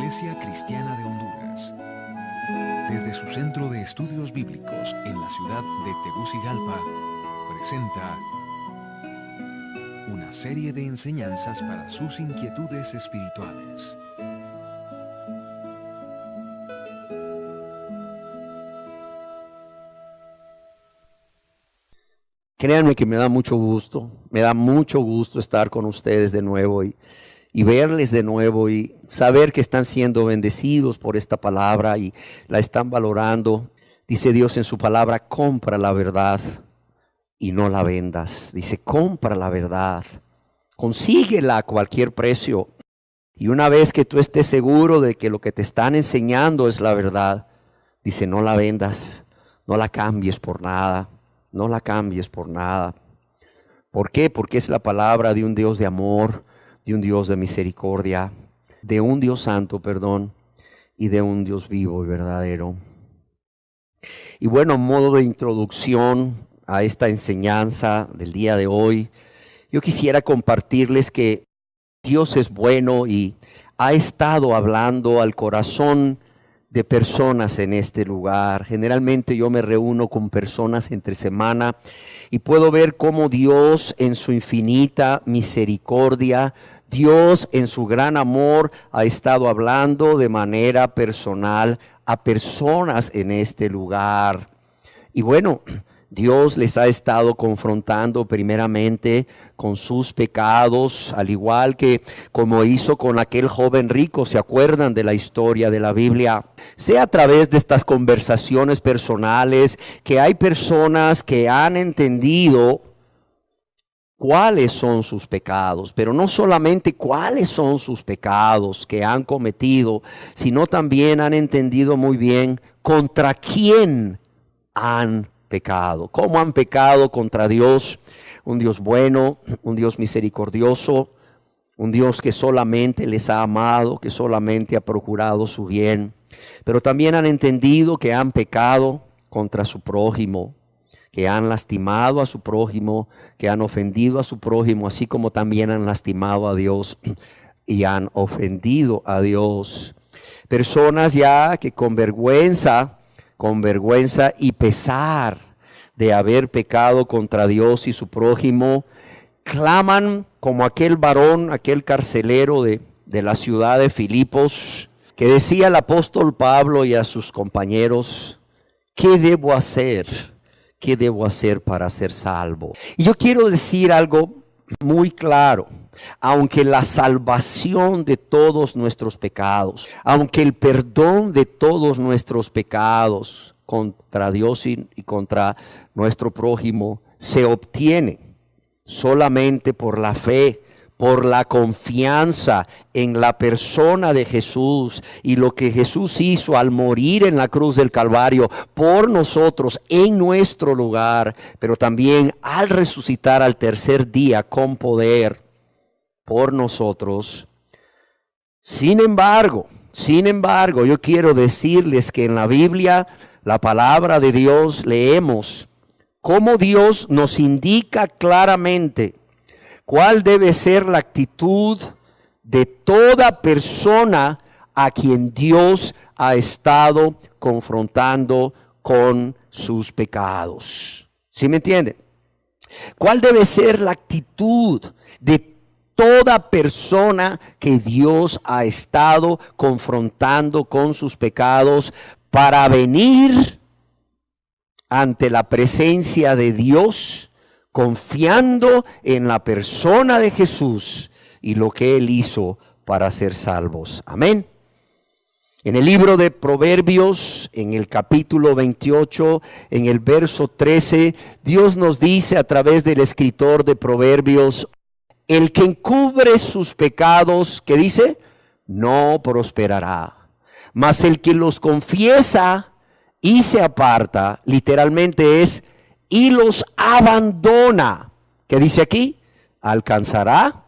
Iglesia Cristiana de Honduras, desde su centro de estudios bíblicos en la ciudad de Tegucigalpa, presenta una serie de enseñanzas para sus inquietudes espirituales. Créanme que me da mucho gusto estar con ustedes de nuevo y verles de nuevo y saber que están siendo bendecidos por esta palabra y la están valorando. Dice Dios en su palabra: compra la verdad y no la vendas. Dice: compra la verdad, consíguela a cualquier precio. Y una vez que tú estés seguro de que lo que te están enseñando es la verdad, dice: no la vendas, no la cambies por nada. No la cambies por nada. ¿Por qué? Porque es la palabra de un Dios de amor, de un Dios de misericordia, de un Dios santo, y de un Dios vivo y verdadero. Y bueno, en modo de introducción a esta enseñanza del día de hoy, yo quisiera compartirles que Dios es bueno y ha estado hablando al corazón de personas en este lugar. Generalmente yo me reúno con personas entre semana y puedo ver cómo Dios en su infinita misericordia, Dios en su gran amor ha estado hablando de manera personal a personas en este lugar. Y bueno, Dios les ha estado confrontando primeramente con sus pecados, al igual que como hizo con aquel joven rico. ¿Se acuerdan de la historia de la Biblia? Sea a través de estas conversaciones personales que hay personas que han entendido cuáles son sus pecados, pero no solamente cuáles son sus pecados que han cometido, sino también han entendido muy bien contra quién han pecado, cómo han pecado contra Dios, un Dios bueno, un Dios misericordioso, un Dios que solamente les ha amado, que solamente ha procurado su bien, pero también han entendido que han pecado contra su prójimo, que han lastimado a su prójimo, que han ofendido a su prójimo, así como también han lastimado a Dios y han ofendido a Dios. Personas ya que con vergüenza y pesar de haber pecado contra Dios y su prójimo, claman como aquel varón, aquel carcelero de la ciudad de Filipos, que decía al apóstol Pablo y a sus compañeros: ¿qué debo hacer? ¿Qué debo hacer para ser salvo? Y yo quiero decir algo muy claro. Aunque la salvación de todos nuestros pecados, aunque el perdón de todos nuestros pecados contra Dios y contra nuestro prójimo se obtiene solamente por la fe, por la confianza en la persona de Jesús y lo que Jesús hizo al morir en la cruz del Calvario por nosotros en nuestro lugar, pero también al resucitar al tercer día con poder por nosotros. Sin embargo, yo quiero decirles que en la Biblia, la palabra de Dios, leemos cómo Dios nos indica claramente cuál debe ser la actitud de toda persona a quien Dios ha estado confrontando con sus pecados. ¿Sí me entienden? ¿Cuál debe ser la actitud de toda persona que Dios ha estado confrontando con sus pecados para venir ante la presencia de Dios, confiando en la persona de Jesús y lo que Él hizo para ser salvos? Amén. En el libro de Proverbios, en el capítulo 28, en el verso 13, Dios nos dice a través del escritor de Proverbios: el que encubre sus pecados, ¿qué dice? No prosperará. Mas el que los confiesa y se aparta, literalmente es, y los abandona, ¿qué dice aquí? Alcanzará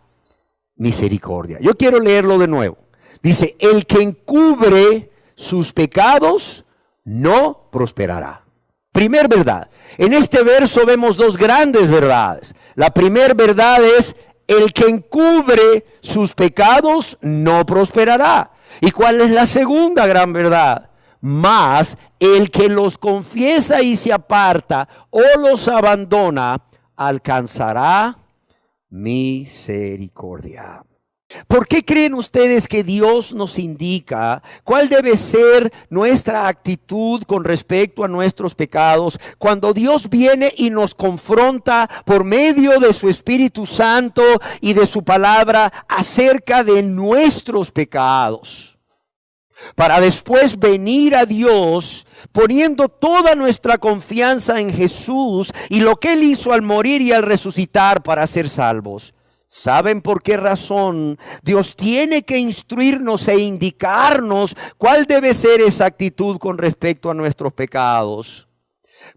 misericordia. Yo quiero leerlo de nuevo. Dice: el que encubre sus pecados no prosperará. Primer verdad. En este verso vemos dos grandes verdades. La primera verdad es: el que encubre sus pecados no prosperará. ¿Y cuál es la segunda gran verdad? Mas el que los confiesa y se aparta o los abandona, alcanzará misericordia. ¿Por qué creen ustedes que Dios nos indica cuál debe ser nuestra actitud con respecto a nuestros pecados cuando Dios viene y nos confronta por medio de su Espíritu Santo y de su palabra acerca de nuestros pecados? Para después venir a Dios poniendo toda nuestra confianza en Jesús y lo que Él hizo al morir y al resucitar para ser salvos. ¿Saben por qué razón Dios tiene que instruirnos e indicarnos cuál debe ser esa actitud con respecto a nuestros pecados?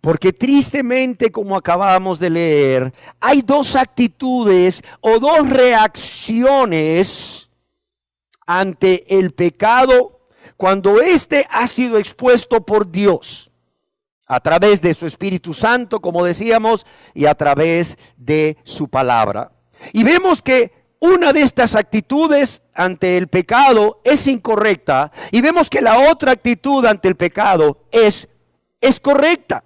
Porque tristemente, como acabamos de leer, hay dos actitudes o dos reacciones ante el pecado cuando éste ha sido expuesto por Dios a través de su Espíritu Santo, como decíamos, y a través de su palabra. Y vemos que una de estas actitudes ante el pecado es incorrecta, y vemos que la otra actitud ante el pecado es correcta.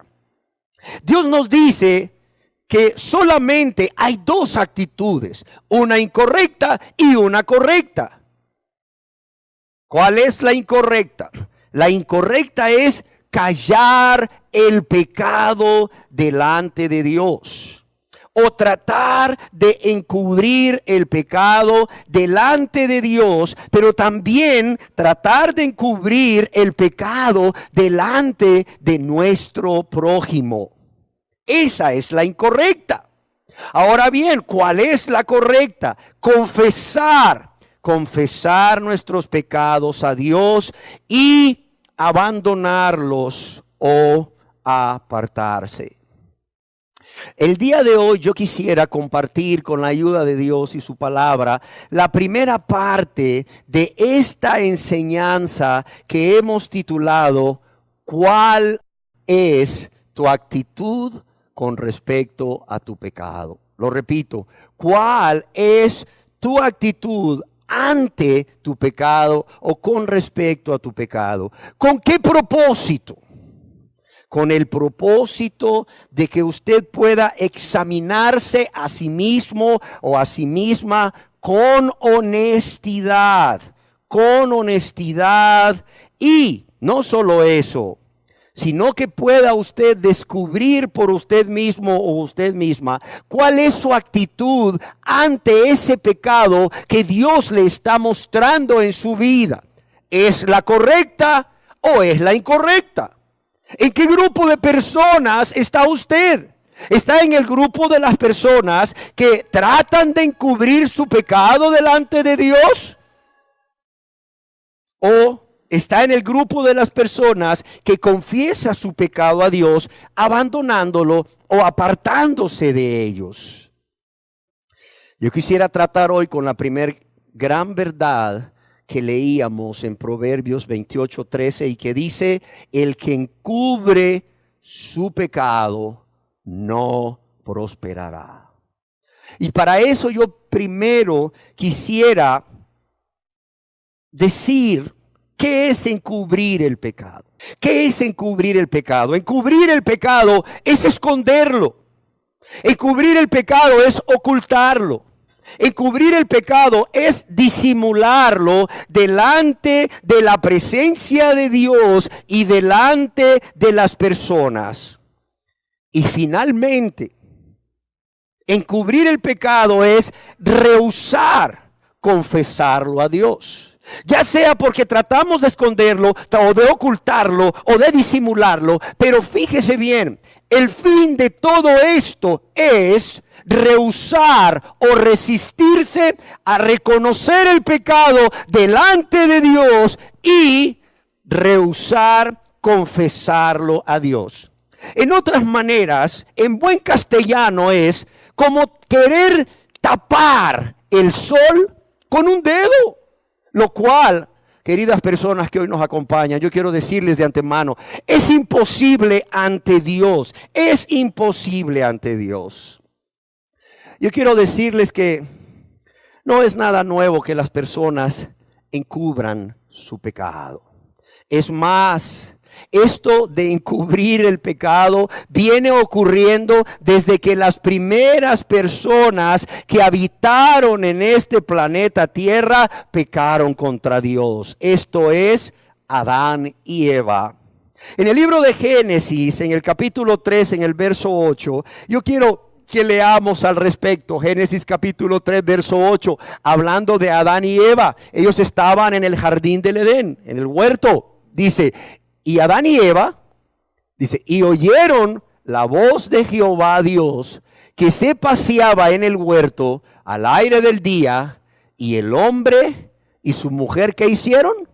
Dios nos dice que solamente hay dos actitudes, una incorrecta y una correcta. ¿Cuál es la incorrecta? La incorrecta es callar el pecado delante de Dios, o tratar de encubrir el pecado delante de Dios, pero también tratar de encubrir el pecado delante de nuestro prójimo. Esa es la incorrecta. Ahora bien, ¿cuál es la correcta? Confesar nuestros pecados a Dios y abandonarlos o apartarse. El día de hoy yo quisiera compartir con la ayuda de Dios y su palabra la primera parte de esta enseñanza que hemos titulado ¿Cuál es tu actitud con respecto a tu pecado? Lo repito, ¿cuál es tu actitud ante tu pecado o con respecto a tu pecado? ¿Con qué propósito? Con el propósito de que usted pueda examinarse a sí mismo o a sí misma con honestidad y no solo eso, sino que pueda usted descubrir por usted mismo o usted misma cuál es su actitud ante ese pecado que Dios le está mostrando en su vida. ¿Es la correcta o es la incorrecta? ¿En qué grupo de personas está usted? ¿Está en el grupo de las personas que tratan de encubrir su pecado delante de Dios? ¿O está en el grupo de las personas que confiesa su pecado a Dios, abandonándolo o apartándose de ellos? Yo quisiera tratar hoy con la primera gran verdad que leíamos en Proverbios 28:13 y que dice: el que encubre su pecado no prosperará. Y para eso yo primero quisiera decir ¿qué es encubrir el pecado? ¿Qué es encubrir el pecado? Encubrir el pecado es esconderlo. Encubrir el pecado es ocultarlo. Encubrir el pecado es disimularlo delante de la presencia de Dios y delante de las personas. Y finalmente, encubrir el pecado es rehusar confesarlo a Dios. Ya sea porque tratamos de esconderlo o de ocultarlo o de disimularlo, pero fíjese bien, el fin de todo esto es rehusar o resistirse a reconocer el pecado delante de Dios y rehusar confesarlo a Dios. En otras maneras, en buen castellano es como querer tapar el sol con un dedo. Lo cual, queridas personas que hoy nos acompañan, yo quiero decirles de antemano, es imposible ante Dios. Es imposible ante Dios. Yo quiero decirles que no es nada nuevo que las personas encubran su pecado. Es más, esto de encubrir el pecado viene ocurriendo desde que las primeras personas que habitaron en este planeta Tierra pecaron contra Dios. Esto es Adán y Eva. En el libro de Génesis, en el capítulo 3, en el verso 8, yo quiero que leamos al respecto. Génesis capítulo 3, verso 8, hablando de Adán y Eva. Ellos estaban en el jardín del Edén, en el huerto. Dice, y Adán y Eva, dice, y oyeron la voz de Jehová Dios, que se paseaba en el huerto al aire del día, y el hombre y su mujer, ¿qué hicieron?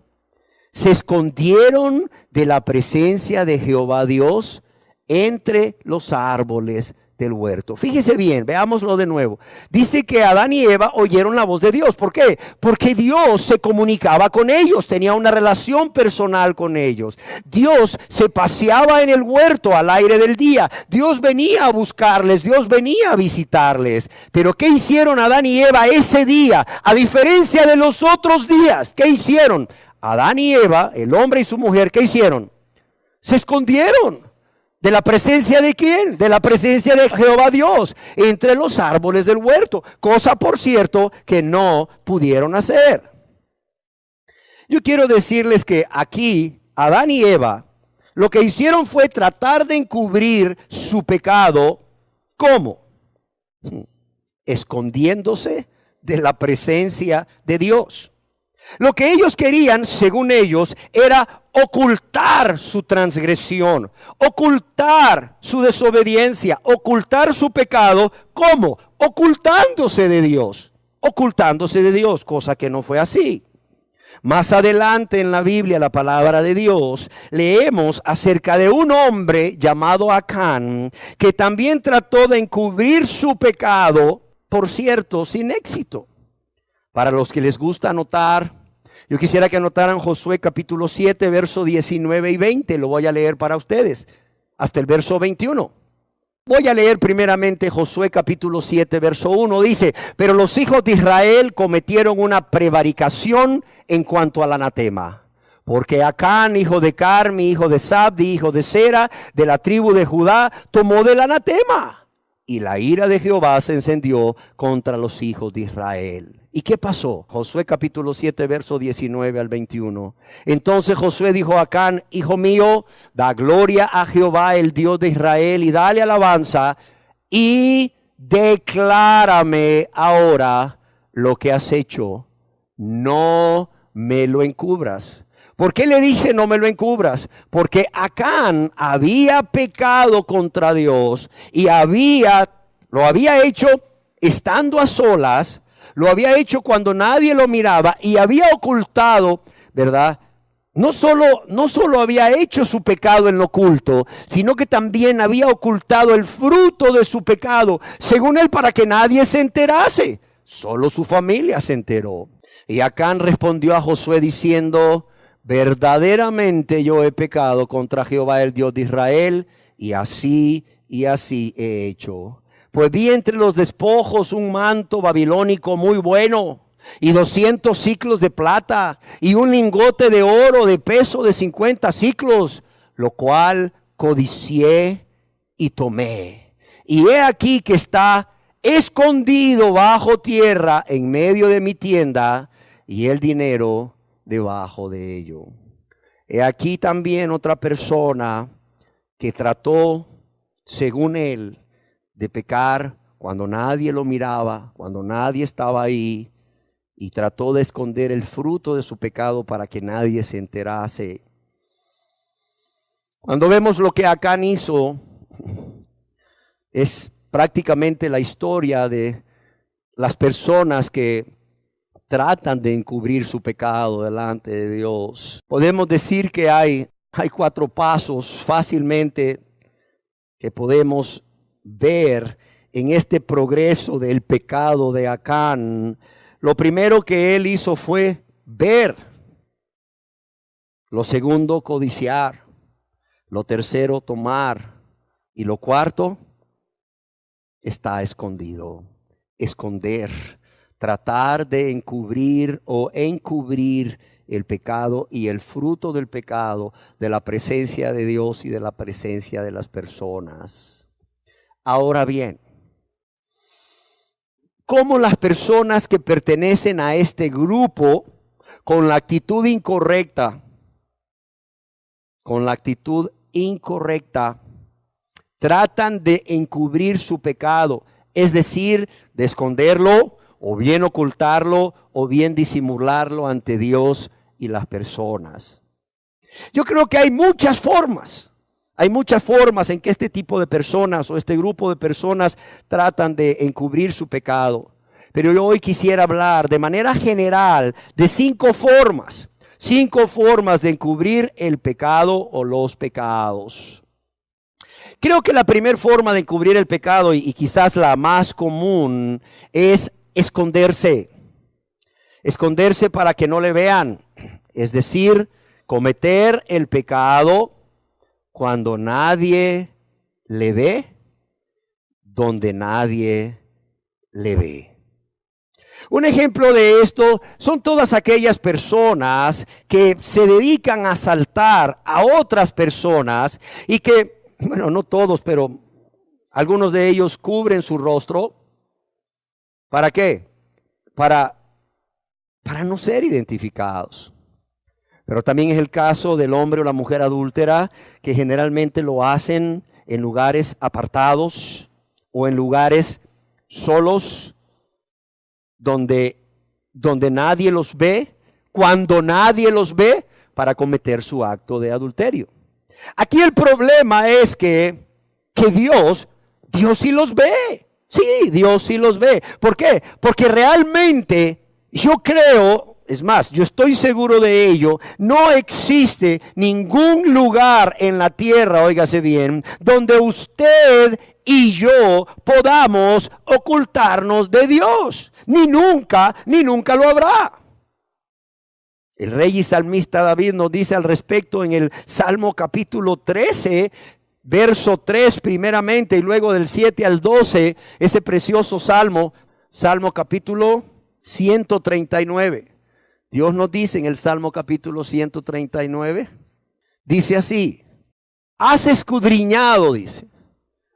Se escondieron de la presencia de Jehová Dios entre los árboles del huerto. Fíjese bien, veámoslo de nuevo. Dice que Adán y Eva oyeron la voz de Dios. ¿Por qué? Porque Dios se comunicaba con ellos, tenía una relación personal con ellos. Dios se paseaba en el huerto al aire del día. Dios venía a buscarles, Dios venía a visitarles. Pero ¿qué hicieron Adán y Eva ese día? A diferencia de los otros días, ¿qué hicieron? Adán y Eva, el hombre y su mujer, ¿qué hicieron? Se escondieron. ¿De la presencia de quién? De la presencia de Jehová Dios entre los árboles del huerto. Cosa, por cierto, que no pudieron hacer. Yo quiero decirles que aquí Adán y Eva lo que hicieron fue tratar de encubrir su pecado. ¿Cómo? Escondiéndose de la presencia de Dios. Lo que ellos querían, según ellos, era ocultar su transgresión, ocultar su desobediencia, ocultar su pecado. ¿Cómo? Ocultándose de Dios, cosa que no fue así. Más adelante en la Biblia, la palabra de Dios, leemos acerca de un hombre llamado Acán, que también trató de encubrir su pecado, por cierto, sin éxito. Para los que les gusta anotar, yo quisiera que anotaran Josué capítulo 7, verso 19 y 20. Lo voy a leer para ustedes, hasta el verso 21. Voy a leer primeramente Josué capítulo 7, verso 1. Dice, pero los hijos de Israel cometieron una prevaricación en cuanto al anatema. Porque Acán, hijo de Carmi, hijo de Sabdi, hijo de Sera, de la tribu de Judá, tomó del anatema. Y la ira de Jehová se encendió contra los hijos de Israel. ¿Y qué pasó? Josué capítulo 7, verso 19 al 21. Entonces Josué dijo a Acán, hijo mío, da gloria a Jehová, el Dios de Israel, y dale alabanza, y declárame ahora lo que has hecho. No me lo encubras. ¿Por qué le dice no me lo encubras? Porque Acán había pecado contra Dios y lo había hecho estando a solas, lo había hecho cuando nadie lo miraba y había ocultado, ¿verdad? No solo había hecho su pecado en lo oculto, sino que también había ocultado el fruto de su pecado, según él, para que nadie se enterase. Solo su familia se enteró. Y Acán respondió a Josué diciendo, verdaderamente yo he pecado contra Jehová, el Dios de Israel, y así he hecho. Pues vi entre los despojos un manto babilónico muy bueno, y 200 siclos de plata, y un lingote de oro de peso de 50 siclos, lo cual codicié y tomé. Y he aquí que está escondido bajo tierra en medio de mi tienda, y el dinero debajo de ello. He aquí también otra persona que trató, según él, de pecar cuando nadie lo miraba, cuando nadie estaba ahí, y trató de esconder el fruto de su pecado para que nadie se enterase. Cuando vemos lo que Acán hizo, es prácticamente la historia de las personas que tratan de encubrir su pecado delante de Dios. Podemos decir que hay 4 pasos fácilmente que podemos ver en este progreso del pecado de Acán. Lo primero que él hizo fue ver. Lo segundo, codiciar. Lo tercero, tomar. Y lo cuarto, está escondido. Esconder. tratar de encubrir o encubrir el pecado y el fruto del pecado de la presencia de Dios y de la presencia de las personas. Ahora bien, ¿cómo las personas que pertenecen a este grupo con la actitud incorrecta, tratan de encubrir su pecado? Es decir, de esconderlo o bien ocultarlo o bien disimularlo ante Dios y las personas. Yo creo que hay muchas formas en que este tipo de personas o este grupo de personas tratan de encubrir su pecado. Pero yo hoy quisiera hablar de manera general de 5 formas de encubrir el pecado o los pecados. Creo que la primera forma de encubrir el pecado y quizás la más común es esconderse. Esconderse para que no le vean. Es decir, cometer el pecado cuando nadie le ve, donde nadie le ve. Un ejemplo de esto son todas aquellas personas que se dedican a asaltar a otras personas y que, bueno, no todos, pero algunos de ellos cubren su rostro. ¿Para qué? Para no ser identificados. Pero también es el caso del hombre o la mujer adúltera, que generalmente lo hacen en lugares apartados o en lugares solos, donde nadie los ve, cuando nadie los ve, para cometer su acto de adulterio. Aquí el problema es que Dios sí los ve. Sí, Dios sí los ve. ¿Por qué? Porque realmente yo creo, es más, yo estoy seguro de ello, no existe ningún lugar en la tierra, óigase bien, donde usted y yo podamos ocultarnos de Dios. Ni nunca lo habrá. El rey y salmista David nos dice al respecto en el Salmo capítulo 13, verso 3 primeramente y luego del 7 al 12, ese precioso Salmo capítulo 139. Dios nos dice en el Salmo capítulo 139, dice así: has escudriñado, dice,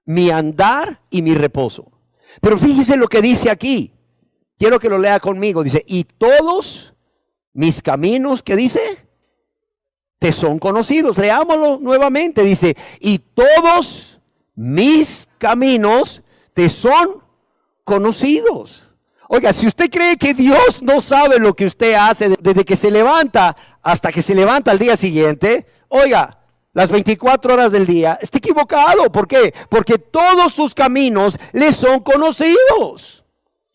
mi andar y mi reposo. Pero fíjese lo que dice aquí. Quiero que lo lea conmigo. Dice, y todos mis caminos, ¿qué dice? Te son conocidos. Leámoslo nuevamente. Dice, y todos mis caminos te son conocidos. Oiga, si usted cree que Dios no sabe lo que usted hace desde que se levanta hasta que se levanta al día siguiente, oiga, las 24 horas del día, está equivocado. ¿Por qué? Porque todos sus caminos le son conocidos.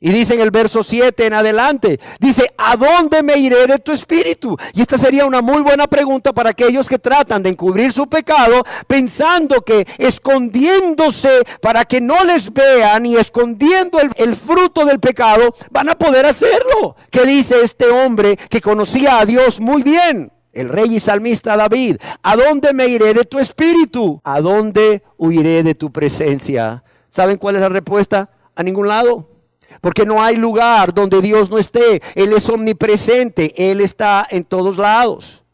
Y dice en el verso 7 en adelante, dice, ¿a dónde me iré de tu espíritu? Y esta sería una muy buena pregunta para aquellos que tratan de encubrir su pecado, pensando que escondiéndose para que no les vean y escondiendo el fruto del pecado, van a poder hacerlo. ¿Qué dice este hombre que conocía a Dios muy bien? El rey y salmista David, ¿a dónde me iré de tu espíritu? ¿A dónde huiré de tu presencia? ¿Saben cuál es la respuesta? A ningún lado. Porque no hay lugar donde Dios no esté. Él es omnipresente, Él está en todos lados.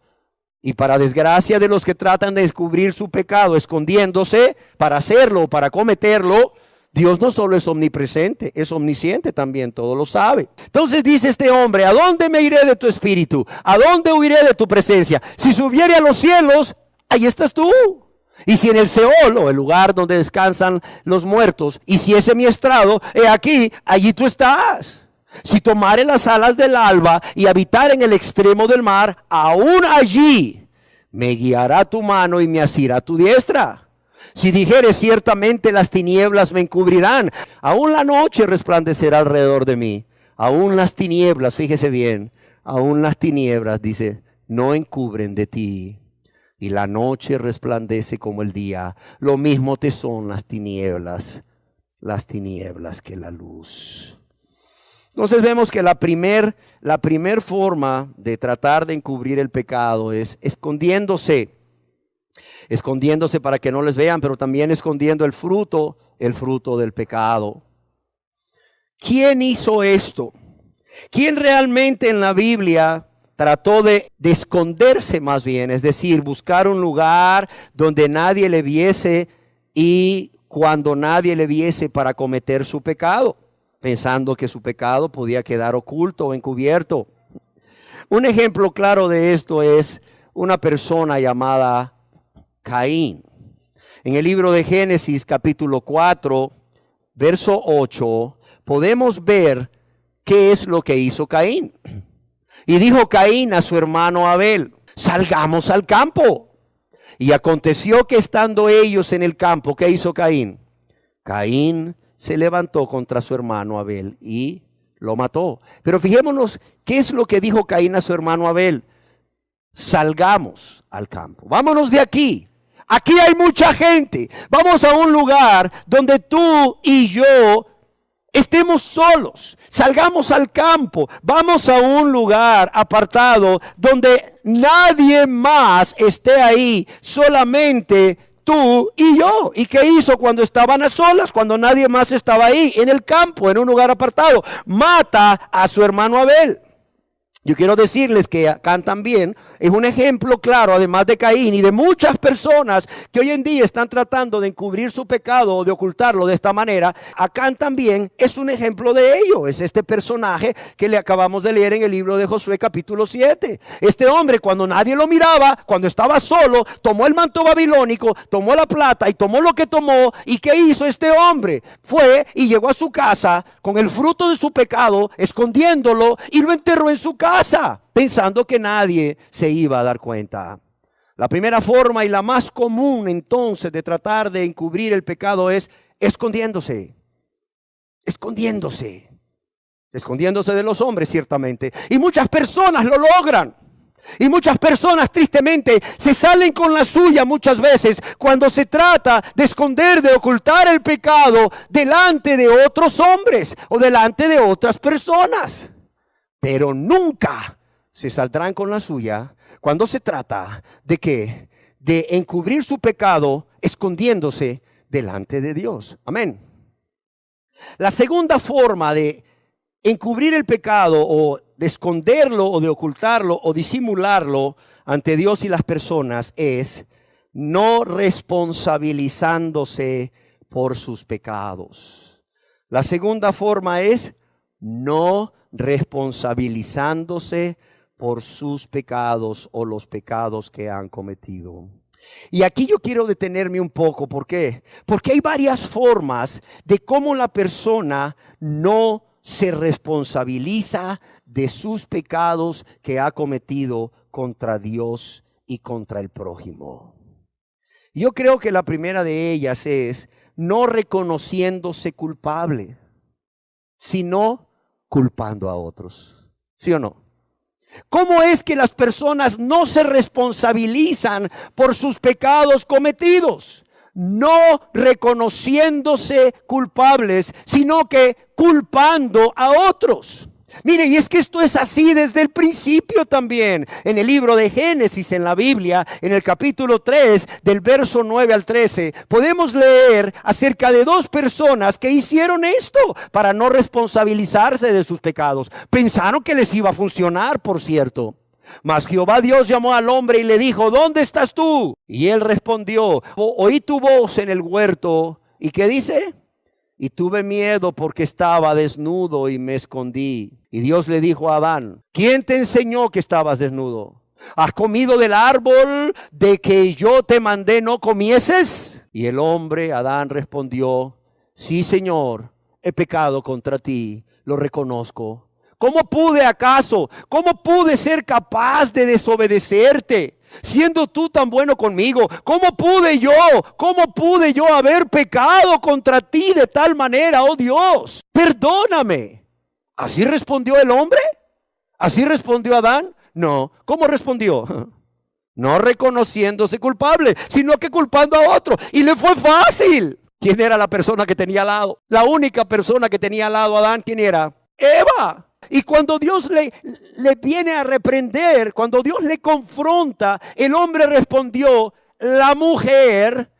Y para desgracia de los que tratan de descubrir su pecado escondiéndose para hacerlo o para cometerlo, Dios no solo es omnipresente, es omnisciente también, todo lo sabe. Entonces dice este hombre, ¿a dónde me iré de tu espíritu? ¿A dónde huiré de tu presencia? Si subiere a los cielos, ahí estás tú. Y si en el Seol, o el lugar donde descansan los muertos, hiciese mi estrado, he aquí, allí tú estás. Si tomare las alas del alba y habitar en el extremo del mar, aún allí me guiará tu mano y me asirá tu diestra. Si dijere ciertamente las tinieblas me encubrirán, aún la noche resplandecerá alrededor de mí. Aún las tinieblas, fíjese bien, aún las tinieblas, dice, no encubren de ti. Y la noche resplandece como el día. Lo mismo te son las tinieblas que la luz. Entonces vemos que la primer forma de tratar de encubrir el pecado es escondiéndose para que no les vean, pero también escondiendo el fruto del pecado. ¿Quién hizo esto? ¿Quién realmente en la Biblia trató de esconderse más bien? Es decir, buscar un lugar donde nadie le viese y cuando nadie le viese para cometer su pecado, pensando que su pecado podía quedar oculto o encubierto. Un ejemplo claro de esto es una persona llamada Caín. En el libro de Génesis capítulo 4, verso 8, podemos ver qué es lo que hizo Caín. Y dijo Caín a su hermano Abel: salgamos al campo. Y aconteció que estando ellos en el campo, ¿qué hizo Caín? Caín se levantó contra su hermano Abel y lo mató. Pero fijémonos, ¿qué es lo que dijo Caín a su hermano Abel? Salgamos al campo. Vámonos de aquí. Aquí hay mucha gente. Vamos a un lugar donde tú y yo estemos solos. Salgamos al campo. Vamos a un lugar apartado donde nadie más esté ahí. Solamente tú y yo. ¿Y qué hizo cuando estaban a solas? Cuando nadie más estaba ahí, en el campo, en un lugar apartado. Mata a su hermano Abel. Yo quiero decirles que Acán también es un ejemplo claro, además de Caín y de muchas personas que hoy en día están tratando de encubrir su pecado o de ocultarlo de esta manera. Acán también es un ejemplo de ello. Es este personaje que le acabamos de leer en el libro de Josué capítulo 7. Este hombre, cuando nadie lo miraba, cuando estaba solo, tomó el manto babilónico, tomó la plata y tomó lo que tomó. ¿Y qué hizo este hombre? Fue y llegó a su casa con el fruto de su pecado, escondiéndolo, y lo enterró en su casa, pensando que nadie se iba a dar cuenta. La primera forma y la más común entonces de tratar de encubrir el pecado es escondiéndose de los hombres, ciertamente. Y muchas personas lo logran. Y muchas personas tristemente se salen con la suya muchas veces cuando se trata de esconder, de ocultar el pecado delante de otros hombres o delante de otras personas. Pero nunca se saldrán con la suya cuando se trata de ¿qué? De encubrir su pecado escondiéndose delante de Dios. Amén. La segunda forma de encubrir el pecado o de esconderlo o de ocultarlo o disimularlo ante Dios y las personas es no responsabilizándose por sus pecados. La segunda forma es no responsabilizándose por sus pecados o los pecados que han cometido. Y aquí yo quiero detenerme un poco. ¿Por qué? Porque hay varias formas de cómo la persona no se responsabiliza de sus pecados que ha cometido contra Dios y contra el prójimo. Yo creo que la primera de ellas es no reconociéndose culpable, sino culpando a otros. ¿Sí o no? ¿Cómo es que las personas no se responsabilizan por sus pecados cometidos? No reconociéndose culpables, sino que culpando a otros. Mire, y es que esto es así desde el principio también. En el libro de Génesis, en la Biblia, en el capítulo 3, del verso 9 al 13, podemos leer acerca de dos personas que hicieron esto para no responsabilizarse de sus pecados. Pensaron que les iba a funcionar, por cierto. Mas Jehová Dios llamó al hombre y le dijo: ¿dónde estás tú? Y él respondió: oí tu voz en el huerto. ¿Y qué dice? Y tuve miedo porque estaba desnudo y me escondí. Y Dios le dijo a Adán: ¿quién te enseñó que estabas desnudo? ¿Has comido del árbol de que yo te mandé no comieses? Y el hombre, Adán, respondió: sí, Señor, he pecado contra ti, lo reconozco. ¿Cómo pude ser capaz de desobedecerte, siendo tú tan bueno conmigo? ¿Cómo pude yo haber pecado contra ti de tal manera, oh Dios? Perdóname. ¿Así respondió el hombre? ¿Así respondió Adán? No. ¿Cómo respondió? No reconociéndose culpable, sino que culpando a otro. Y le fue fácil. ¿Quién era la persona que tenía al lado? La única persona que tenía al lado a Adán, ¿quién era? Eva. Y cuando Dios le viene a reprender, cuando Dios le confronta, el hombre respondió: la mujer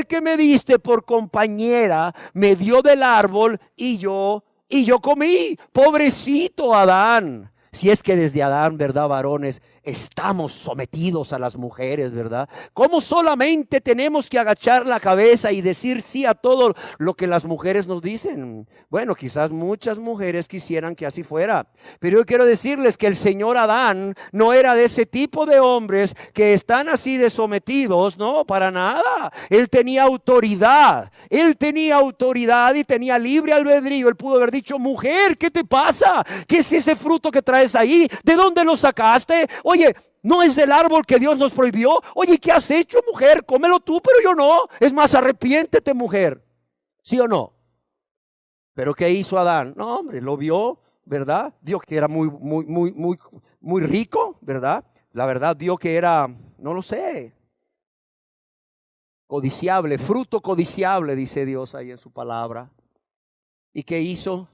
que me diste por compañera me dio del árbol y yo y yo comí. Pobrecito Adán. Si es que desde Adán, ¿verdad, varones? Estamos sometidos a las mujeres, ¿verdad? ¿Cómo solamente tenemos que agachar la cabeza y decir sí a todo lo que las mujeres nos dicen? Bueno, quizás muchas mujeres quisieran que así fuera, pero yo quiero decirles que el señor Adán no era de ese tipo de hombres que están así de sometidos, no, para nada. Él tenía autoridad y tenía libre albedrío. Él pudo haber dicho: mujer, ¿qué te pasa? ¿Qué es ese fruto que traes ahí? ¿De dónde lo sacaste? Oye, ¿no es del árbol que Dios nos prohibió? Oye, ¿qué has hecho, mujer? Cómelo tú, pero yo no. Es más, arrepiéntete, mujer. ¿Sí o no? ¿Pero qué hizo Adán? No, hombre, lo vio, ¿verdad? Vio que era muy rico, ¿verdad? La verdad, vio que era, no lo sé, codiciable, fruto codiciable, dice Dios ahí en su palabra. ¿Y qué hizo?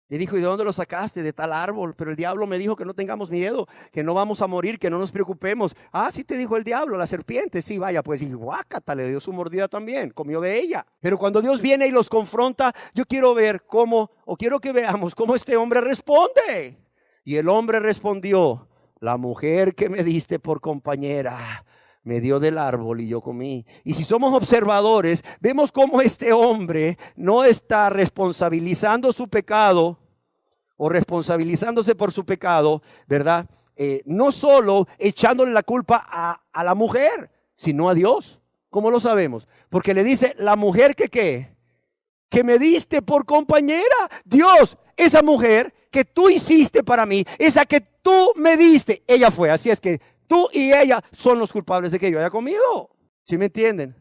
Le dijo: ¿y de dónde lo sacaste? De tal árbol. Pero el diablo me dijo que no tengamos miedo, que no vamos a morir, que no nos preocupemos. Ah, sí te dijo el diablo, la serpiente. Sí, vaya, pues, y guácata, le dio su mordida también, comió de ella. Pero cuando Dios viene y los confronta, yo quiero ver cómo, o quiero que veamos cómo este hombre responde. Y el hombre respondió: la mujer que me diste por compañera me dio del árbol y yo comí. Y si somos observadores, vemos cómo este hombre no está responsabilizando su pecado o responsabilizándose por su pecado, ¿verdad? No solo echándole la culpa a la mujer, sino a Dios. ¿Cómo lo sabemos? Porque le dice: la mujer que ¿qué? Que me diste por compañera. Dios, esa mujer que tú hiciste para mí, esa que tú me diste, ella fue. Así es que tú y ella son los culpables de que yo haya comido. ¿Sí me entienden?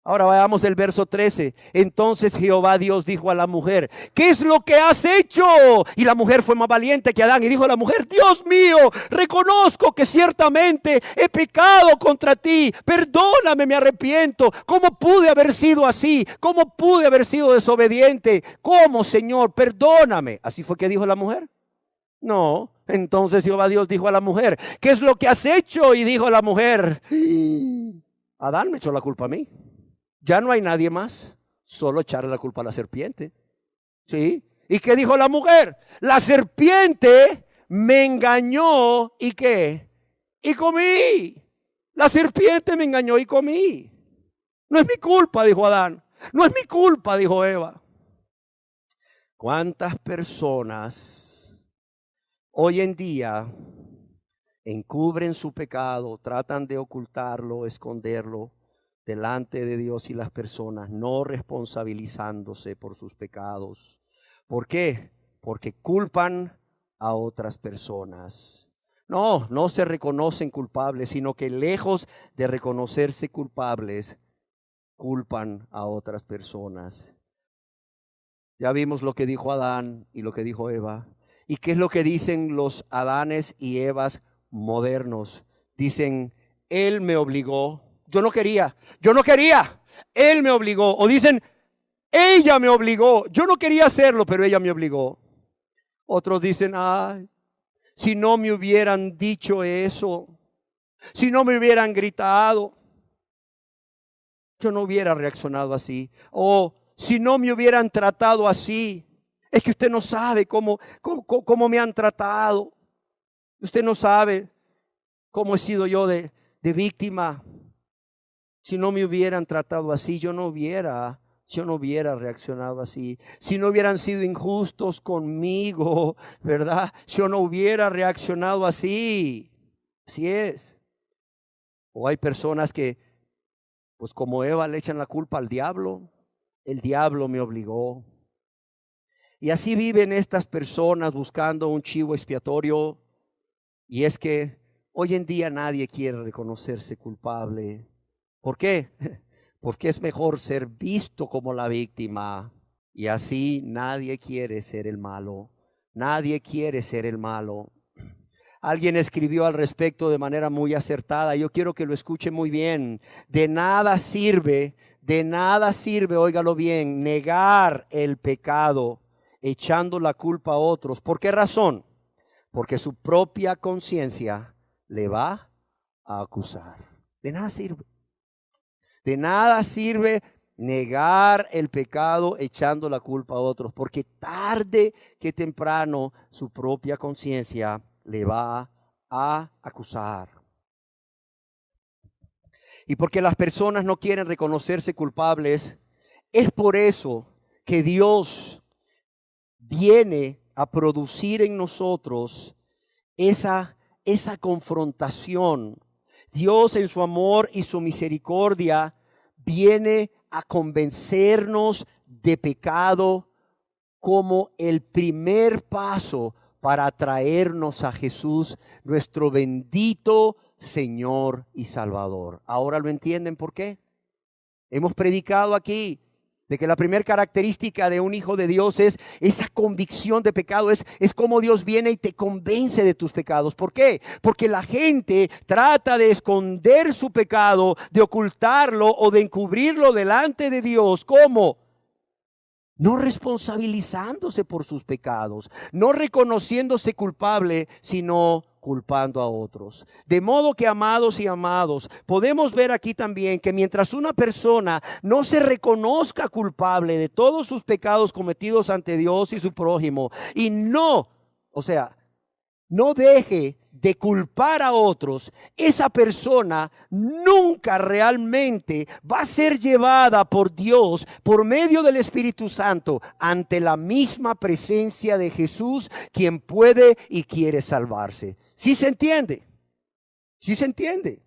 Ahora veamos el verso 13. Entonces Jehová Dios dijo a la mujer: ¿qué es lo que has hecho? Y la mujer fue más valiente que Adán y dijo a la mujer: Dios mío, reconozco que ciertamente he pecado contra ti. Perdóname, me arrepiento. ¿Cómo pude haber sido así? ¿Cómo pude haber sido desobediente? ¿Cómo, Señor? Perdóname. ¿Así fue que dijo la mujer? No. Entonces Jehová Dios dijo a la mujer: ¿qué es lo que has hecho? Y dijo la mujer: Adán me echó la culpa a mí. Ya no hay nadie más, solo echarle la culpa a la serpiente. ¿Sí? ¿Y qué dijo la mujer? La serpiente me engañó. ¿Y qué? Y comí. La serpiente me engañó y comí. No es mi culpa, dijo Adán. No es mi culpa, dijo Eva. ¿Cuántas personas hoy en día encubren su pecado, tratan de ocultarlo, esconderlo delante de Dios y las personas, no responsabilizándose por sus pecados? ¿Por qué? Porque culpan a otras personas. No se reconocen culpables, sino que lejos de reconocerse culpables, culpan a otras personas. Ya vimos lo que dijo Adán y lo que dijo Eva. ¿Y qué es lo que dicen los Adanes y Evas modernos? Dicen: él me obligó. Yo no quería, él me obligó. O dicen: ella me obligó. Yo no quería hacerlo, pero ella me obligó. Otros dicen: ay, si no me hubieran dicho eso, si no me hubieran gritado, yo no hubiera reaccionado así. O si no me hubieran tratado así. Es que usted no sabe cómo me han tratado. Usted no sabe cómo he sido yo de víctima. Si no me hubieran tratado así, yo no hubiera reaccionado así. Si no hubieran sido injustos conmigo, ¿verdad? Yo no hubiera reaccionado así. Así es. O hay personas que, pues como Eva, le echan la culpa al diablo. El diablo me obligó. Y así viven estas personas buscando un chivo expiatorio. Y es que hoy en día nadie quiere reconocerse culpable. ¿Por qué? Porque es mejor ser visto como la víctima. Y así nadie quiere ser el malo. Nadie quiere ser el malo. Alguien escribió al respecto de manera muy acertada. Yo quiero que lo escuche muy bien. De nada sirve, óigalo bien, negar el pecado echando la culpa a otros. ¿Por qué razón? Porque su propia conciencia le va a acusar. De nada sirve. De nada sirve Negar el pecado echando la culpa a otros, porque tarde que temprano su propia conciencia le va a acusar. Y porque las personas no quieren reconocerse culpables, es por eso que Dios viene a producir en nosotros esa confrontación. Dios en su amor y su misericordia viene a convencernos de pecado como el primer paso para traernos a Jesús, nuestro bendito Señor y Salvador. ¿Ahora lo entienden por qué? Hemos predicado aquí de que la primera característica de un hijo de Dios es esa convicción de pecado, es como Dios viene y te convence de tus pecados. ¿Por qué? Porque la gente trata de esconder su pecado, de ocultarlo o de encubrirlo delante de Dios. ¿Cómo? No responsabilizándose por sus pecados, no reconociéndose culpable, sino culpando a otros. De modo que, amados y amados, podemos ver aquí también que mientras una persona no se reconozca culpable de todos sus pecados cometidos ante Dios y su prójimo, y no deje de culpar a otros, esa persona nunca realmente va a ser llevada por Dios, por medio del Espíritu Santo, ante la misma presencia de Jesús, quien puede y quiere salvarse. ¿Sí se entiende? ¿Sí se entiende?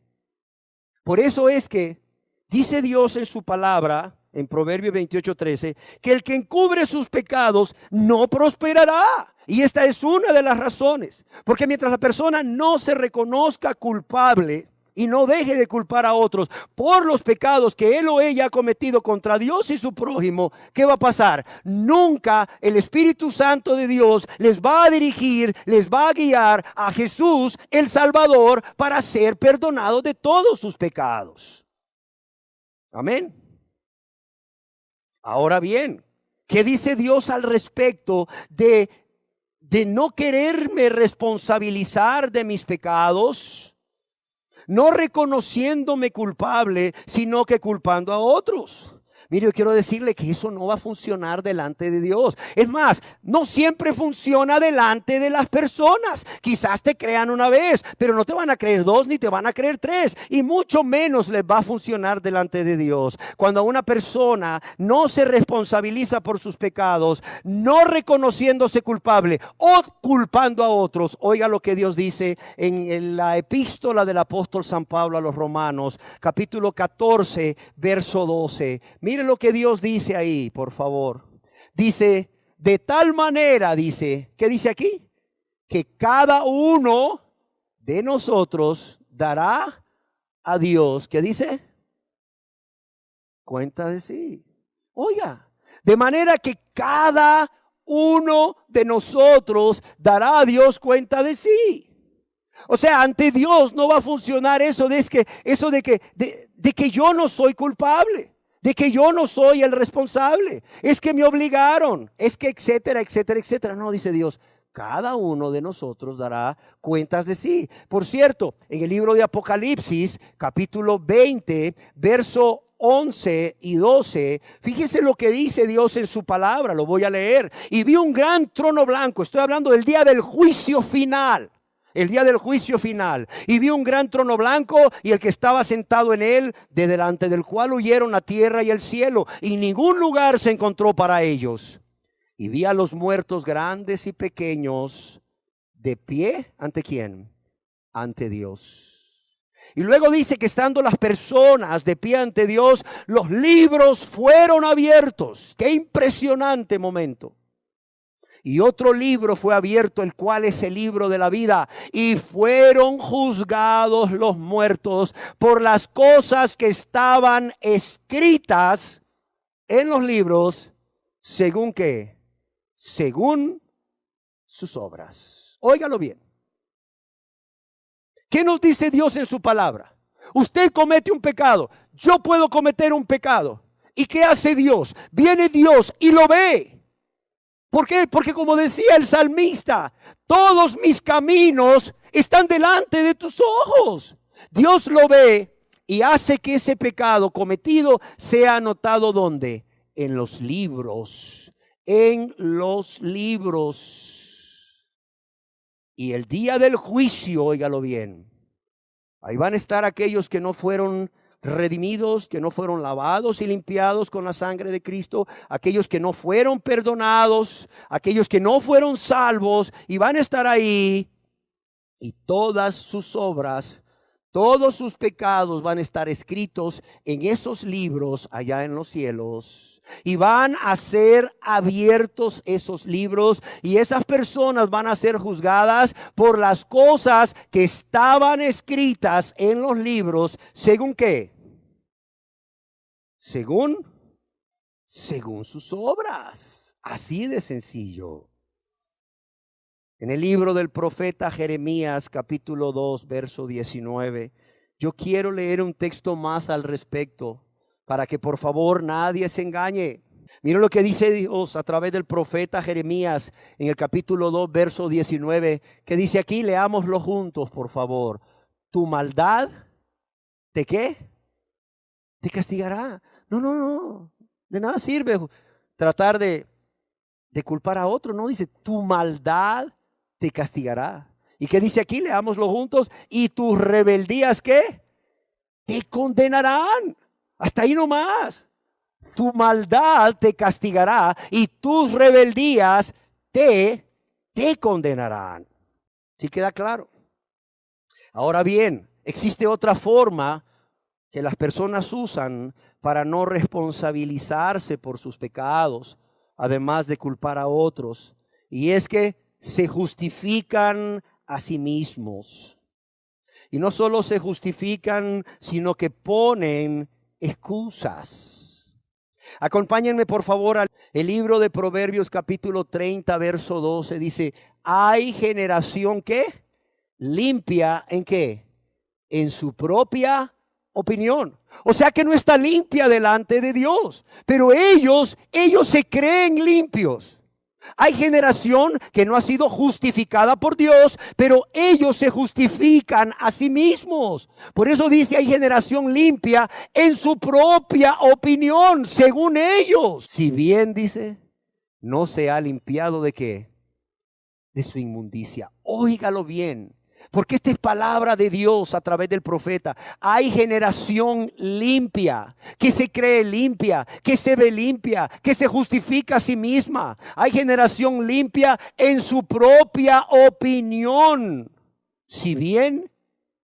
Por eso es que dice Dios en su palabra, en Proverbios 28:13, que el que encubre sus pecados no prosperará. Y esta es una de las razones. Porque mientras la persona no se reconozca culpable y no deje de culpar a otros por los pecados que él o ella ha cometido contra Dios y su prójimo, ¿qué va a pasar? Nunca el Espíritu Santo de Dios les va a dirigir, les va a guiar a Jesús, el Salvador, para ser perdonados de todos sus pecados. Amén. Ahora bien, ¿qué dice Dios al respecto de no quererme responsabilizar de mis pecados? No reconociéndome culpable, sino que culpando a otros. Mire, yo quiero decirle que eso no va a funcionar delante de Dios. Es más, no siempre funciona delante de las personas. Quizás te crean una vez, pero no te van a creer dos ni te van a creer tres. Y mucho menos les va a funcionar delante de Dios. Cuando una persona no se responsabiliza por sus pecados, no reconociéndose culpable o culpando a otros. Oiga lo que Dios dice en la epístola del apóstol San Pablo a los Romanos, capítulo 14, verso 12. Mire lo que Dios dice ahí, por favor. Dice, de tal manera, dice, ¿qué dice aquí? Que cada uno de nosotros dará a Dios, ¿qué dice? Cuenta de sí. Oiga, de manera que cada uno de nosotros dará a Dios cuenta de sí. O sea, ante Dios no va a funcionar eso de que yo no soy culpable. De que yo no soy el responsable, es que me obligaron, es que etcétera, etcétera, etcétera. No, dice Dios, cada uno de nosotros dará cuentas de sí. Por cierto, en el libro de Apocalipsis, capítulo 20, verso 11 y 12, fíjese lo que dice Dios en su palabra, lo voy a leer. Y vi un gran trono blanco, estoy hablando del día del juicio final. El día del juicio final. Y vi un gran trono blanco y el que estaba sentado en él, de delante del cual huyeron la tierra y el cielo, y ningún lugar se encontró para ellos. Y vi a los muertos grandes y pequeños de pie, ¿ante quién? Ante Dios. Y luego dice que estando las personas de pie ante Dios, los libros fueron abiertos. ¡Qué impresionante momento! Y otro libro fue abierto, el cual es el libro de la vida. Y fueron juzgados los muertos por las cosas que estaban escritas en los libros, ¿según qué? Según sus obras. Óigalo bien. ¿Qué nos dice Dios en su palabra? Usted comete un pecado, yo puedo cometer un pecado. ¿Y qué hace Dios? Viene Dios y lo ve. ¿Por qué? Porque como decía el salmista, todos mis caminos están delante de tus ojos. Dios lo ve y hace que ese pecado cometido sea anotado ¿dónde? En los libros. En los libros. Y el día del juicio, óigalo bien, ahí van a estar aquellos que no fueron redimidos, que no fueron lavados y limpiados con la sangre de Cristo, aquellos que no fueron perdonados, aquellos que no fueron salvos, y van a estar ahí, y todas sus obras, todos sus pecados van a estar escritos en esos libros allá en los cielos. Y van a ser abiertos esos libros, y esas personas van a ser juzgadas por las cosas que estaban escritas en los libros. ¿Según qué? Según sus obras. Así de sencillo. En el libro del profeta Jeremías, capítulo 2, verso 19, yo quiero leer un texto más al respecto, para que por favor nadie se engañe. Mira lo que dice Dios a través del profeta Jeremías en el capítulo 2, verso 19, que dice aquí, leámoslo juntos, por favor. Tu maldad, ¿te qué? Te castigará. No. De nada sirve tratar de culpar a otro. No, dice, tu maldad te castigará. ¿Y qué dice aquí? Leámoslo juntos. Y tus rebeldías, ¿qué? Te condenarán. Hasta ahí nomás. Tu maldad te castigará y tus rebeldías te condenarán. ¿Sí queda claro? Ahora bien, existe otra forma que las personas usan para no responsabilizarse por sus pecados, además de culpar a otros. Y es que se justifican a sí mismos. Y no solo se justifican, sino que ponen excusas. Acompáñenme por favor al libro de Proverbios capítulo 30 verso 12. Dice, hay generación ¿qué? Limpia ¿en qué? En su propia opinión. O sea que no está limpia delante de Dios, pero ellos se creen limpios. Hay generación que no ha sido justificada por Dios, pero ellos se justifican a sí mismos. Por eso dice, hay generación limpia en su propia opinión, según ellos. Si bien, dice, no se ha limpiado ¿de qué? De su inmundicia. Óigalo bien, porque esta es palabra de Dios a través del profeta. Hay generación limpia, que se cree limpia, que se ve limpia, que se justifica a sí misma. Hay generación limpia en su propia opinión, si bien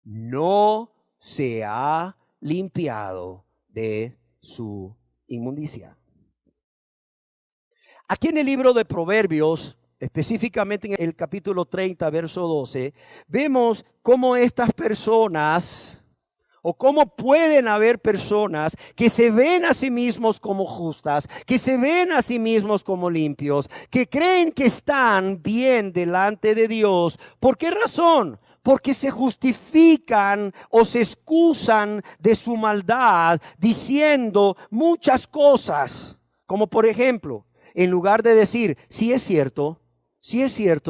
no se ha limpiado de su inmundicia. Aquí en el libro de Proverbios, específicamente en el capítulo 30, verso 12, vemos cómo estas personas, o cómo pueden haber personas que se ven a sí mismos como justas, que se ven a sí mismos como limpios, que creen que están bien delante de Dios. ¿Por qué razón? Porque se justifican o se excusan de su maldad diciendo muchas cosas, como por ejemplo, en lugar de decir, sí es cierto,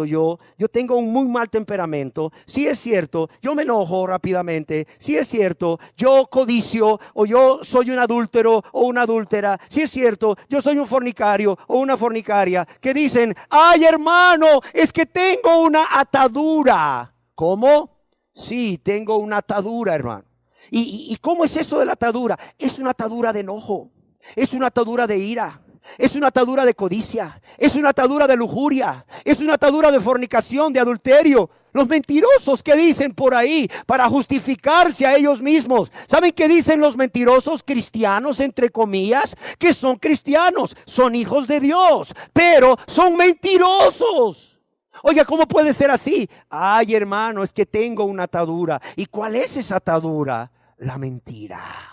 yo tengo un muy mal temperamento. Sí es cierto, yo me enojo rápidamente. Sí es cierto, yo codicio, o yo soy un adúltero o una adúltera. Sí es cierto, yo soy un fornicario o una fornicaria. Que dicen, ay hermano, es que tengo una atadura. ¿Cómo? Sí, tengo una atadura, hermano. ¿Y cómo es eso de la atadura? Es una atadura de enojo, es una atadura de ira. Es una atadura de codicia, es una atadura de lujuria, es una atadura de fornicación, de adulterio. Los mentirosos que dicen por ahí para justificarse a ellos mismos. ¿Saben qué dicen los mentirosos cristianos, entre comillas? Que son cristianos, son hijos de Dios, pero son mentirosos. Oiga, ¿cómo puede ser así? Ay, hermano, es que tengo una atadura. ¿Y cuál es esa atadura? La mentira.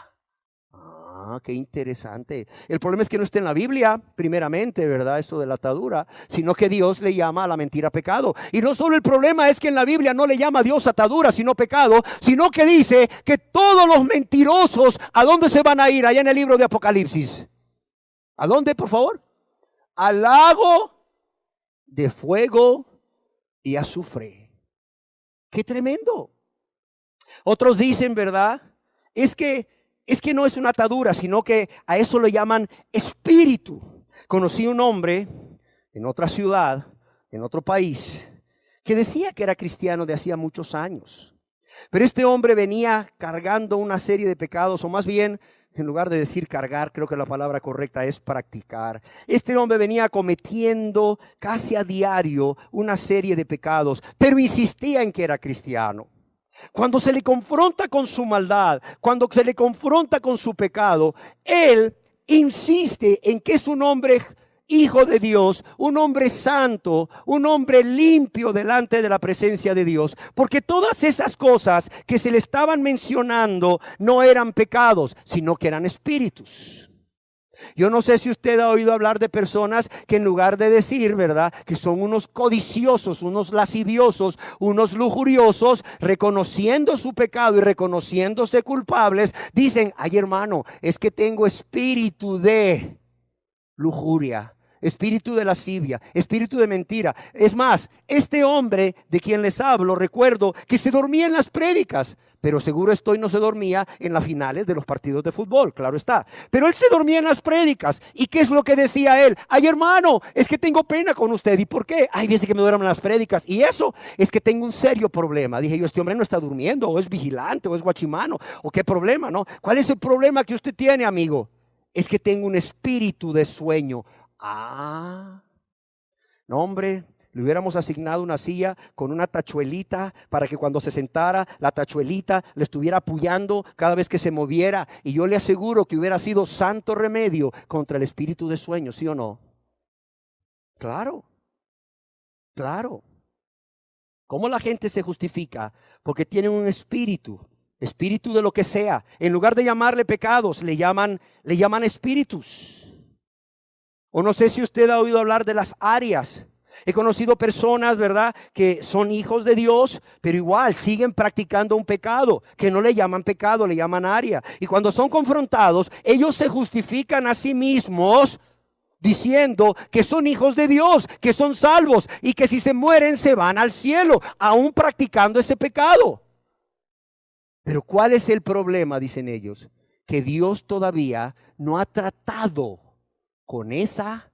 Qué interesante. El problema es que no está en la Biblia, primeramente, ¿verdad? Esto de la atadura, sino que Dios le llama a la mentira pecado. Y no solo el problema es que en la Biblia no le llama a Dios atadura, sino pecado, sino que dice que todos los mentirosos, ¿a dónde se van a ir? Allá en el libro de Apocalipsis. ¿A dónde, por favor? Al lago de fuego y azufre. ¡Qué tremendo! Otros dicen, ¿verdad?, es que no es una atadura, sino que a eso le llaman espíritu. Conocí un hombre en otra ciudad, en otro país, que decía que era cristiano de hacía muchos años. Pero este hombre venía cargando una serie de pecados, o más bien, en lugar de decir cargar, creo que la palabra correcta es practicar. Este hombre venía cometiendo casi a diario una serie de pecados, pero insistía en que era cristiano. Cuando se le confronta con su maldad, cuando se le confronta con su pecado, él insiste en que es un hombre hijo de Dios, un hombre santo, un hombre limpio delante de la presencia de Dios. Porque todas esas cosas que se le estaban mencionando no eran pecados, sino que eran espíritus. Yo no sé si usted ha oído hablar de personas que en lugar de decir, ¿verdad?, que son unos codiciosos, unos lasciviosos, unos lujuriosos, reconociendo su pecado y reconociéndose culpables, dicen, ay hermano, es que tengo espíritu de lujuria, espíritu de lascivia, espíritu de mentira. Es más, este hombre de quien les hablo, recuerdo que se dormía en las prédicas, pero seguro estoy no se dormía en las finales de los partidos de fútbol, claro está. Pero él se dormía en las prédicas. ¿Y qué es lo que decía él? Ay hermano, es que tengo pena con usted. ¿Y por qué? Hay veces que me duermo en las prédicas. Y eso es que tengo un serio problema. Dije yo, este hombre no está durmiendo, o es vigilante, o es guachimano, o qué problema, ¿no? ¿Cuál es el problema que usted tiene, amigo? Es que tengo un espíritu de sueño. Ah, no hombre, le hubiéramos asignado una silla con una tachuelita para que cuando se sentara la tachuelita le estuviera apoyando cada vez que se moviera, y yo le aseguro que hubiera sido santo remedio contra el espíritu de sueño, ¿sí o no? Claro, claro. ¿Cómo la gente se justifica? Porque tienen un espíritu de lo que sea. En lugar de llamarle pecados, le llaman espíritus. O no sé si usted ha oído hablar de las áreas. He conocido personas, ¿verdad?, que son hijos de Dios, pero igual siguen practicando un pecado, que no le llaman pecado, le llaman área. Y cuando son confrontados, ellos se justifican a sí mismos diciendo que son hijos de Dios, que son salvos y que si se mueren se van al cielo, aún practicando ese pecado. Pero ¿cuál es el problema?, dicen ellos, que Dios todavía no ha tratado con esa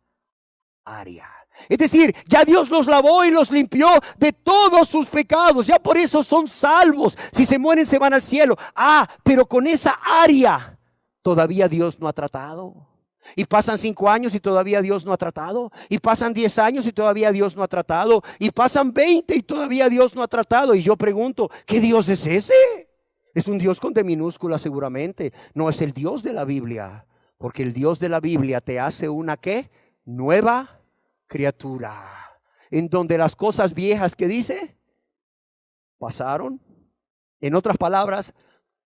área. Es decir, ya Dios los lavó y los limpió de todos sus pecados. Ya por eso son salvos. Si se mueren se van al cielo. Ah, pero con esa área todavía Dios no ha tratado. Y pasan 5 años y todavía Dios no ha tratado. Y pasan 10 años y todavía Dios no ha tratado. Y pasan 20 y todavía Dios no ha tratado. Y yo pregunto, ¿qué Dios es ese? Es un Dios con D minúscula seguramente. No es el Dios de la Biblia. Porque el Dios de la Biblia te hace una ¿qué? Nueva criatura. En donde las cosas viejas que dice pasaron. En otras palabras,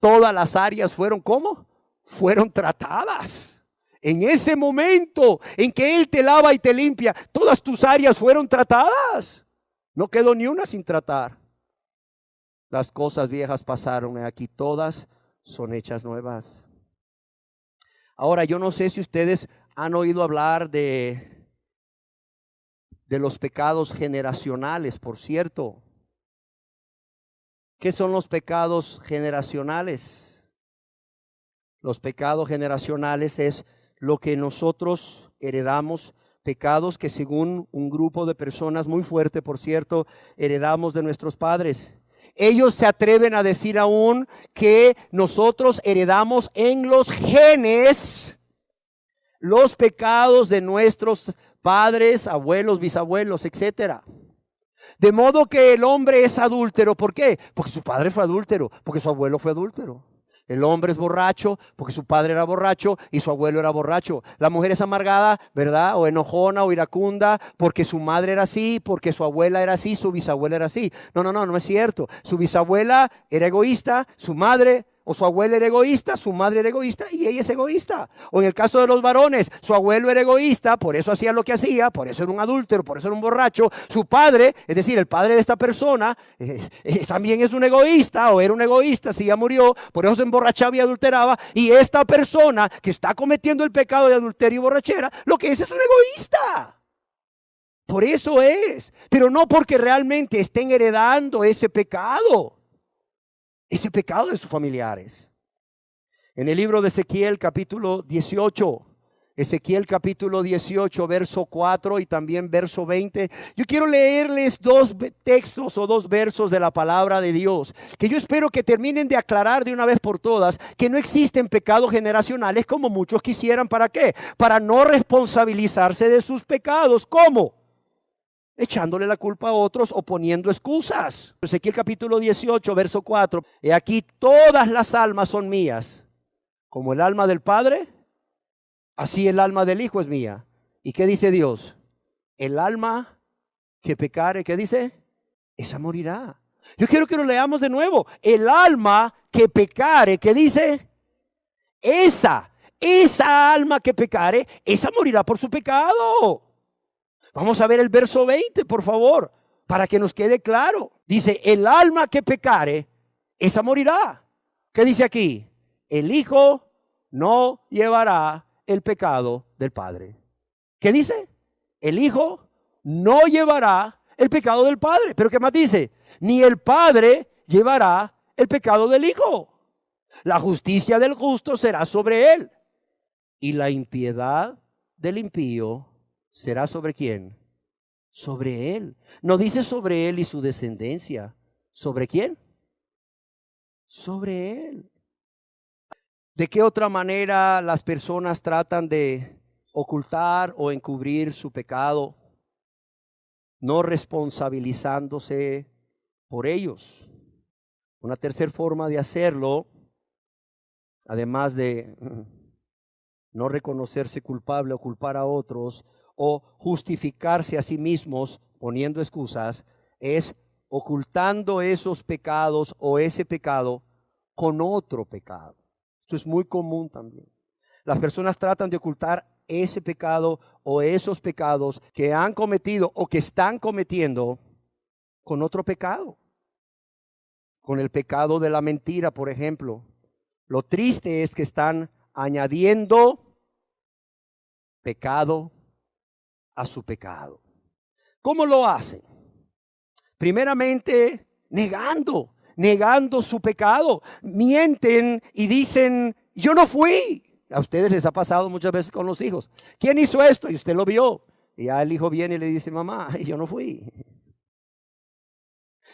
todas las áreas fueron ¿cómo? Fueron tratadas. En ese momento en que Él te lava y te limpia, todas tus áreas fueron tratadas. No quedó ni una sin tratar. Las cosas viejas pasaron y aquí todas son hechas nuevas. Ahora, yo no sé si ustedes han oído hablar de los pecados generacionales, por cierto. ¿Qué son los pecados generacionales? Los pecados generacionales es lo que nosotros heredamos, pecados que según un grupo de personas muy fuerte, por cierto, heredamos de nuestros padres. Ellos se atreven a decir aún que nosotros heredamos en los genes los pecados de nuestros padres, abuelos, bisabuelos, etcétera. De modo que el hombre es adúltero. ¿Por qué? Porque su padre fue adúltero, porque su abuelo fue adúltero. El hombre es borracho porque su padre era borracho y su abuelo era borracho. La mujer es amargada, ¿verdad? O enojona o iracunda porque su madre era así, porque su abuela era así, su bisabuela era así. No es cierto. Su bisabuela era egoísta, su madre o su abuela era egoísta, su madre era egoísta y ella es egoísta. O en el caso de los varones, su abuelo era egoísta, por eso hacía lo que hacía, por eso era un adúltero, por eso era un borracho. Su padre, es decir, el padre de esta persona, también es un egoísta o era un egoísta, si ya murió, por eso se emborrachaba y adulteraba. Y esta persona que está cometiendo el pecado de adulterio y borrachera, lo que es un egoísta. Por eso es, pero no porque realmente estén heredando ese pecado de sus familiares. En el libro de Ezequiel capítulo 18. Ezequiel capítulo 18, verso 4 y también verso 20. Yo quiero leerles dos textos o dos versos de la palabra de Dios, que yo espero que terminen de aclarar de una vez por todas que no existen pecados generacionales como muchos quisieran. ¿Para qué? Para no responsabilizarse de sus pecados. ¿Cómo? Echándole la culpa a otros o poniendo excusas. Ezequiel capítulo 18, verso 4. He aquí todas las almas son mías, como el alma del Padre, así el alma del Hijo es mía. ¿Y qué dice Dios? El alma que pecare, ¿qué dice? Esa morirá. Yo quiero que lo leamos de nuevo. El alma que pecare, ¿qué dice? Esa alma que pecare, esa morirá por su pecado. Vamos a ver el verso 20, por favor, para que nos quede claro. Dice, el alma que pecare, esa morirá. ¿Qué dice aquí? El Hijo no llevará el pecado del Padre. ¿Qué dice? El Hijo no llevará el pecado del Padre. ¿Pero qué más dice? Ni el Padre llevará el pecado del Hijo. La justicia del justo será sobre él, y la impiedad del impío será sobre ¿quién? Sobre él. No dice sobre él y su descendencia. ¿Sobre quién? Sobre él. ¿De qué otra manera las personas tratan de ocultar o encubrir su pecado? No responsabilizándose por ellos. Una tercera forma de hacerlo, además de no reconocerse culpable o culpar a otros o justificarse a sí mismos poniendo excusas, es ocultando esos pecados o ese pecado con otro pecado. Esto es muy común también. Las personas tratan de ocultar ese pecado o esos pecados que han cometido o que están cometiendo con otro pecado. Con el pecado de la mentira, por ejemplo. Lo triste es que están añadiendo pecado a su pecado. ¿Cómo lo hacen? Primeramente, negando su pecado. Mienten y dicen, yo no fui. A ustedes les ha pasado muchas veces con los hijos. ¿Quién hizo esto? Y usted lo vio. Y ya el hijo viene y le dice, mamá, yo no fui.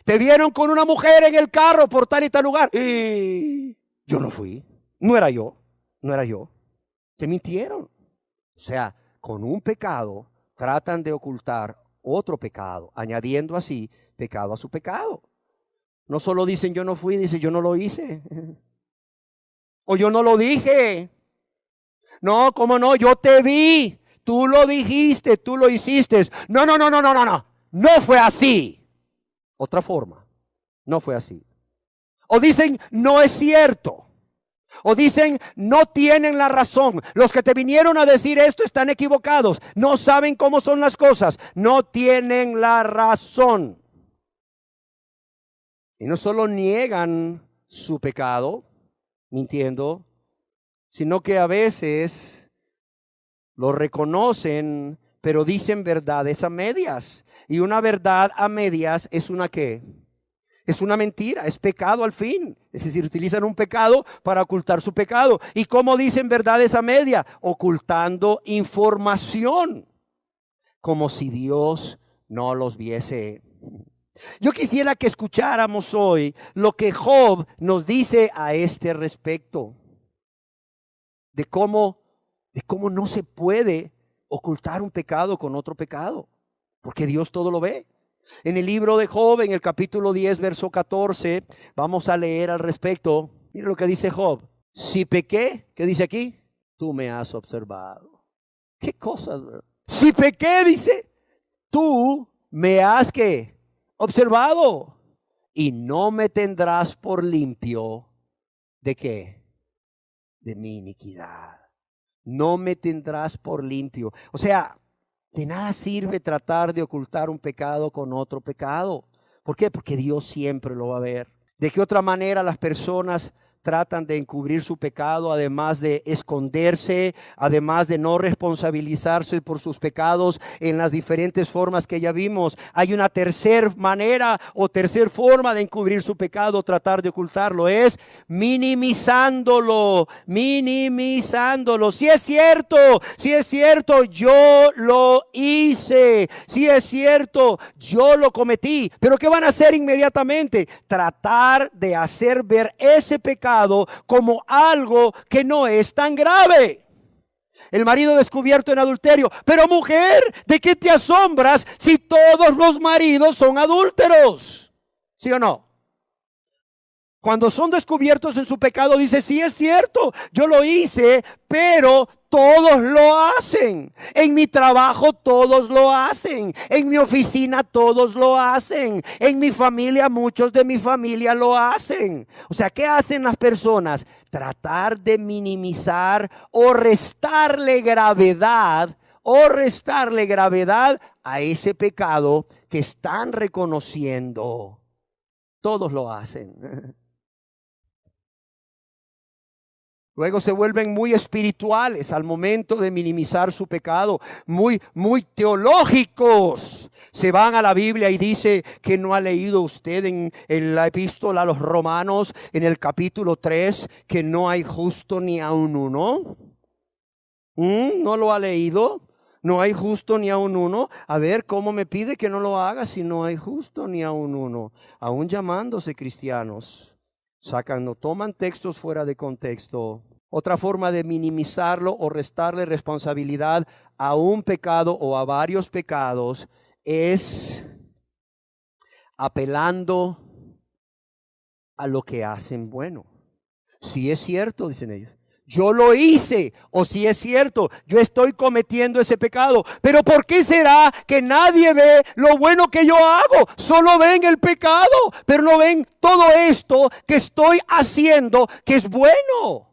Te vieron con una mujer en el carro por tal y tal lugar. Y yo no fui. No era yo. Te mintieron. O sea, con un pecado tratan de ocultar otro pecado, añadiendo así pecado a su pecado. No solo dicen yo no fui, dicen yo no lo hice. O yo no lo dije. No, ¿cómo no? Yo te vi. Tú lo dijiste, tú lo hiciste. No. No fue así. Otra forma. No fue así. O dicen no es cierto. O dicen no tienen la razón. Los que te vinieron a decir esto están equivocados. No saben cómo son las cosas. No tienen la razón. Y no solo niegan su pecado, mintiendo, sino que a veces lo reconocen, pero dicen verdades a medias. Y una verdad a medias es una ¿qué? Es una mentira, es pecado al fin. Es decir, utilizan un pecado para ocultar su pecado. ¿Y cómo dicen verdades a media? Ocultando información, como si Dios no los viese. Yo quisiera que escucháramos hoy lo que Job nos dice a este respecto. De cómo no se puede ocultar un pecado con otro pecado. Porque Dios todo lo ve. En el libro de Job, en el capítulo 10, verso 14, vamos a leer al respecto. Mira lo que dice Job. Si pequé, ¿qué dice aquí? Tú me has observado. ¿Qué cosas, bro? Si pequé, dice, tú me has ¿qué? Observado. Y no me tendrás por limpio. ¿De qué? De mi iniquidad. No me tendrás por limpio. O sea, de nada sirve tratar de ocultar un pecado con otro pecado. ¿Por qué? Porque Dios siempre lo va a ver. ¿De qué otra manera las personas tratan de encubrir su pecado, además de esconderse, además de no responsabilizarse por sus pecados en las diferentes formas que ya vimos. Hay una tercera manera o tercera forma de encubrir su pecado, tratar de ocultarlo, es minimizándolo, minimizándolo. Si es cierto, yo lo hice, si es cierto, yo lo cometí, pero ¿qué van a hacer inmediatamente? Tratar de hacer ver ese pecado como algo que no es tan grave. El marido descubierto en adulterio. Pero mujer, ¿de qué te asombras si todos los maridos son adúlteros? ¿Sí o no? Cuando son descubiertos en su pecado, dice, sí es cierto, yo lo hice, pero todos lo hacen. En mi trabajo todos lo hacen. En mi oficina todos lo hacen. En mi familia, muchos de mi familia lo hacen. O sea, ¿qué hacen las personas? Tratar de minimizar o restarle gravedad a ese pecado que están reconociendo. Todos lo hacen. Luego se vuelven muy espirituales al momento de minimizar su pecado, muy teológicos. Se van a la Biblia y dice que no ha leído usted en la epístola a los Romanos, en el capítulo 3, que no hay justo ni aun uno. ¿No lo ha leído? No hay justo ni aun uno. A ver, ¿cómo me pide que no lo haga si no hay justo ni aun uno? Aún llamándose cristianos. Toman textos fuera de contexto. Otra forma de minimizarlo o restarle responsabilidad a un pecado o a varios pecados es apelando a lo que hacen bueno. Si es cierto, dicen ellos, yo lo hice, o si es cierto, yo estoy cometiendo ese pecado. Pero ¿por qué será que nadie ve lo bueno que yo hago? Solo ven el pecado, pero no ven todo esto que estoy haciendo que es bueno.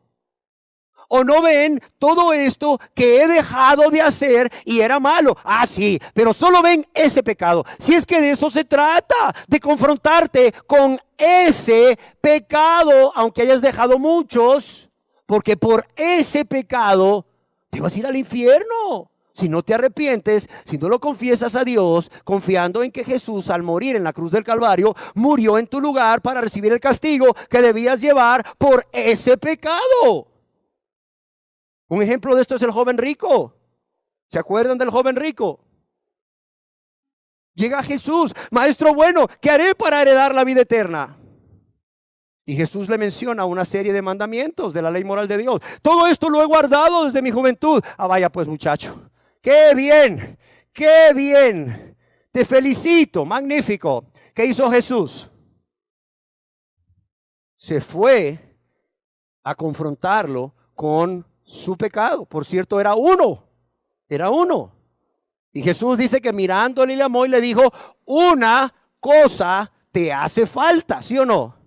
O no ven todo esto que he dejado de hacer y era malo. Ah, sí, pero solo ven ese pecado. Si es que de eso se trata, de confrontarte con ese pecado, aunque hayas dejado muchos. Porque por ese pecado te vas a ir al infierno. Si no te arrepientes, si no lo confiesas a Dios, confiando en que Jesús al morir en la cruz del Calvario, murió en tu lugar para recibir el castigo que debías llevar por ese pecado. Un ejemplo de esto es el joven rico. ¿Se acuerdan del joven rico? Llega Jesús, maestro bueno, ¿qué haré para heredar la vida eterna? Y Jesús le menciona una serie de mandamientos de la ley moral de Dios. Todo esto lo he guardado desde mi juventud. Ah, vaya pues muchacho. ¡Qué bien! ¡Qué bien! Te felicito, magnífico. ¿Qué hizo Jesús? Se fue a confrontarlo con su pecado. Por cierto, era uno. Y Jesús dice que mirándole le amó y le dijo, una cosa te hace falta, ¿sí o no?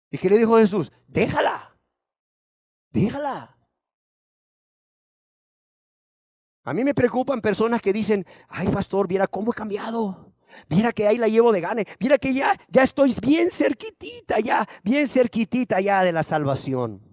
¿Y qué le dijo Jesús? Déjala. A mí me preocupan personas que dicen, ay pastor, viera cómo he cambiado. Viera que ahí la llevo de gane. Viera que ya estoy bien cerquitita ya de la salvación.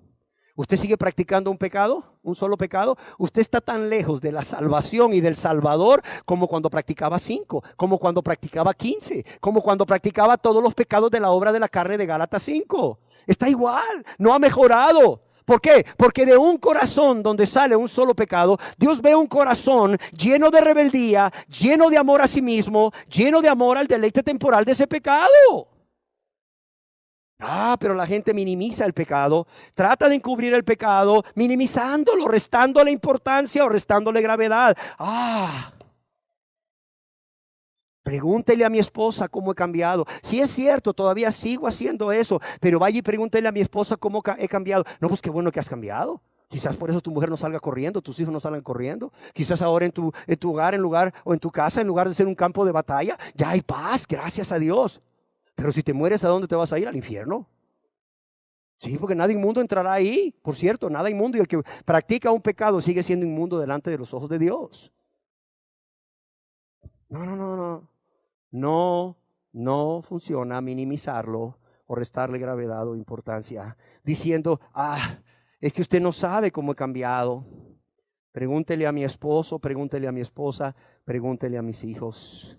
¿Usted sigue practicando un pecado? ¿Un solo pecado? Usted está tan lejos de la salvación y del Salvador como cuando practicaba 5, como cuando practicaba 15, como cuando practicaba todos los pecados de la obra de la carne de Gálatas 5. Está igual, no ha mejorado. ¿Por qué? Porque de un corazón donde sale un solo pecado, Dios ve un corazón lleno de rebeldía, lleno de amor a sí mismo, lleno de amor al deleite temporal de ese pecado. Ah, pero la gente minimiza el pecado, trata de encubrir el pecado, minimizándolo, restándole importancia o restándole gravedad. Pregúntele a mi esposa cómo he cambiado. Si es cierto, todavía sigo haciendo eso, pero vaya y pregúntele a mi esposa cómo he cambiado. No, pues qué bueno que has cambiado. Quizás por eso tu mujer no salga corriendo, tus hijos no salgan corriendo. Quizás ahora en tu hogar, o en tu casa, en lugar de ser un campo de batalla, ya hay paz, gracias a Dios. Pero si te mueres, ¿a dónde te vas a ir? ¿Al infierno? Sí, porque nada inmundo entrará ahí. Por cierto, nada inmundo. Y el que practica un pecado sigue siendo inmundo delante de los ojos de Dios. No funciona minimizarlo o restarle gravedad o importancia, diciendo, es que usted no sabe cómo he cambiado. Pregúntele a mi esposo, pregúntele a mi esposa, pregúntele a mis hijos.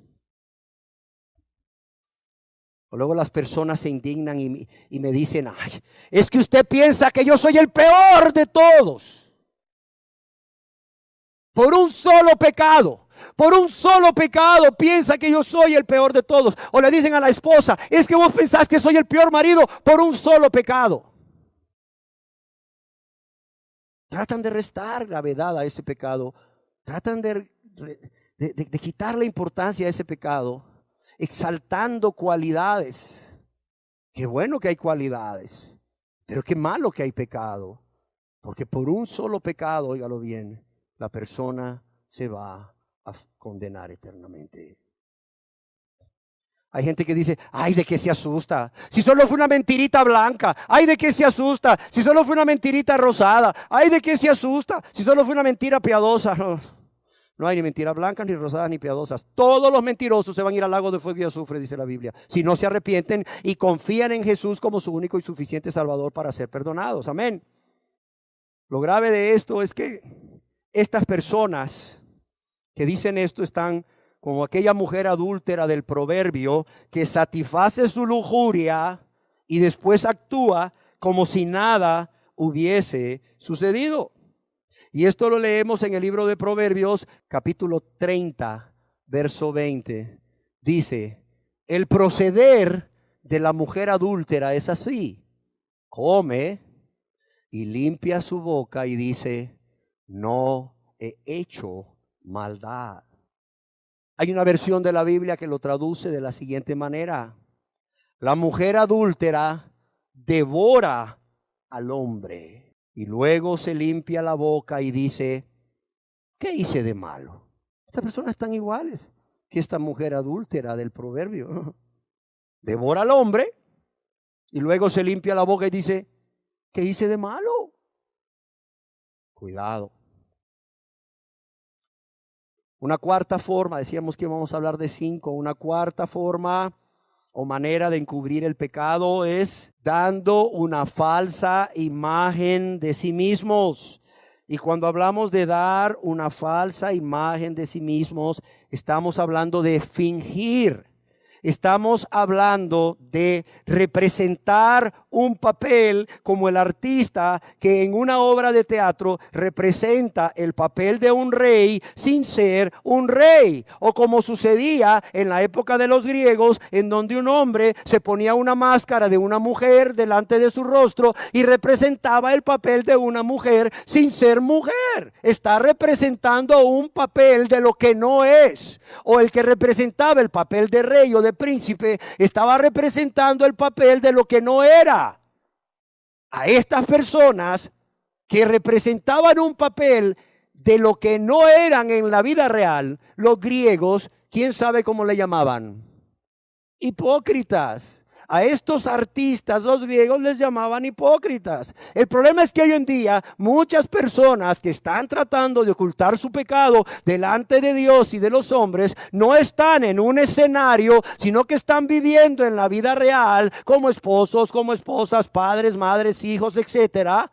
Luego las personas se indignan y me dicen, es que usted piensa que yo soy el peor de todos. Por un solo pecado piensa que yo soy el peor de todos. O le dicen a la esposa, es que vos pensás que soy el peor marido por un solo pecado. Tratan de restar gravedad a ese pecado. Tratan de quitarle importancia a ese pecado, exaltando cualidades. Qué bueno que hay cualidades, pero qué malo que hay pecado. Porque por un solo pecado, óigalo bien, la persona se va a condenar eternamente. Hay gente que dice, ay, ¿de qué se asusta? Si solo fue una mentirita blanca, ay, ¿de qué se asusta? Si solo fue una mentirita rosada, ay, ¿de qué se asusta? Si solo fue una mentira piadosa. No hay ni mentiras blancas, ni rosadas, ni piadosas. Todos los mentirosos se van a ir al lago de fuego y azufre, dice la Biblia, si no se arrepienten y confían en Jesús como su único y suficiente Salvador para ser perdonados. Amén. Lo grave de esto es que estas personas que dicen esto están como aquella mujer adúltera del proverbio que satisface su lujuria y después actúa como si nada hubiese sucedido. Y esto lo leemos en el libro de Proverbios, capítulo 30, verso 20. Dice, el proceder de la mujer adúltera es así: come y limpia su boca y dice, no he hecho maldad. Hay una versión de la Biblia que lo traduce de la siguiente manera: la mujer adúltera devora al hombre y luego se limpia la boca y dice, ¿qué hice de malo? Estas personas están iguales que esta mujer adúltera del proverbio. Devora al hombre y luego se limpia la boca y dice, ¿qué hice de malo? Cuidado. Una cuarta forma, decíamos que íbamos a hablar de 5, una cuarta forma o manera de encubrir el pecado es dando una falsa imagen de sí mismos. Y cuando hablamos de dar una falsa imagen de sí mismos, estamos hablando de fingir. Estamos hablando de representar un papel como el artista que en una obra de teatro representa el papel de un rey sin ser un rey. O como sucedía en la época de los griegos, en donde un hombre se ponía una máscara de una mujer delante de su rostro y representaba el papel de una mujer sin ser mujer. Está representando un papel de lo que no es. O el que representaba el papel de rey o de príncipe estaba representando el papel de lo que no era. A estas personas que representaban un papel de lo que no eran en la vida real, los griegos, ¿quién sabe cómo le llamaban? Hipócritas. A estos artistas los griegos les llamaban hipócritas. El problema es que hoy en día muchas personas que están tratando de ocultar su pecado delante de Dios y de los hombres no están en un escenario, sino que están viviendo en la vida real como esposos, como esposas, padres, madres, hijos, etcétera.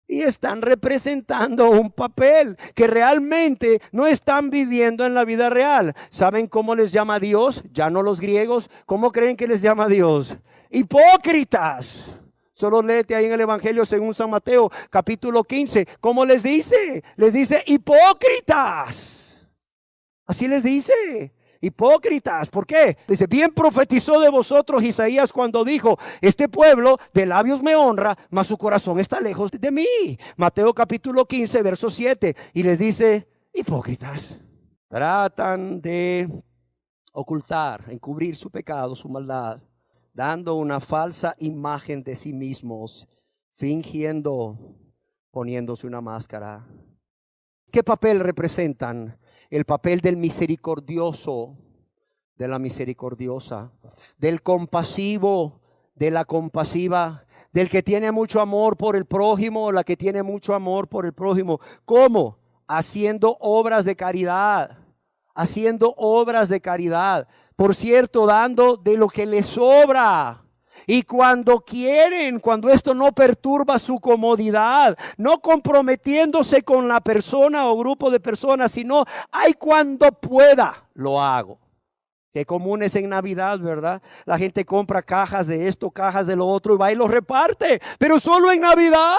Y están representando un papel que realmente no están viviendo en la vida real. ¿Saben cómo les llama Dios? Ya no los griegos. ¿Cómo creen que les llama Dios? Hipócritas. Solo léete ahí en el Evangelio según San Mateo, capítulo 15. ¿Cómo les dice? Les dice hipócritas. Así les dice. Hipócritas, ¿por qué? Dice, bien profetizó de vosotros Isaías cuando dijo, este pueblo de labios me honra, mas su corazón está lejos de mí. Mateo capítulo 15, verso 7. Y les dice, hipócritas. Tratan de ocultar, encubrir su pecado, su maldad, dando una falsa imagen de sí mismos, fingiendo, poniéndose una máscara. ¿Qué papel representan? El papel del misericordioso, de la misericordiosa, del compasivo, de la compasiva, del que tiene mucho amor por el prójimo o la que tiene mucho amor por el prójimo. ¿Cómo? Haciendo obras de caridad, haciendo obras de caridad. Por cierto, dando de lo que les sobra. Y cuando quieren, cuando esto no perturba su comodidad, no comprometiéndose con la persona o grupo de personas, sino, ay, cuando pueda, lo hago. Qué común es en Navidad, ¿verdad? La gente compra cajas de esto, cajas de lo otro y va y los reparte, pero solo en Navidad.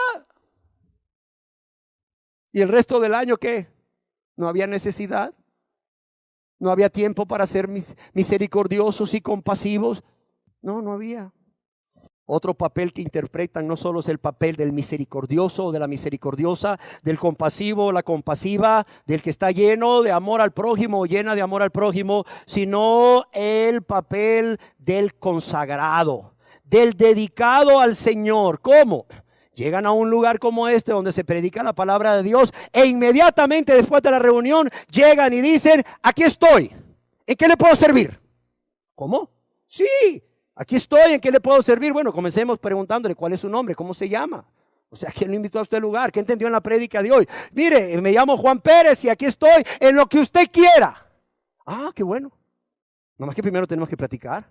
¿Y el resto del año qué? ¿No había necesidad? ¿No había tiempo para ser misericordiosos y compasivos? No, no había. Otro papel que interpretan no solo es el papel del misericordioso o de la misericordiosa, del compasivo o la compasiva, del que está lleno de amor al prójimo o llena de amor al prójimo, sino el papel del consagrado, del dedicado al Señor. ¿Cómo? Llegan a un lugar como este donde se predica la palabra de Dios e inmediatamente después de la reunión llegan y dicen, aquí estoy, ¿en qué le puedo servir? ¿Cómo? Sí. Aquí estoy, ¿en qué le puedo servir? Bueno, comencemos preguntándole cuál es su nombre, cómo se llama. O sea, ¿quién lo invitó a este lugar? ¿Qué entendió en la prédica de hoy? Mire, me llamo Juan Pérez y aquí estoy en lo que usted quiera. Ah, qué bueno. Nomás que primero tenemos que platicar.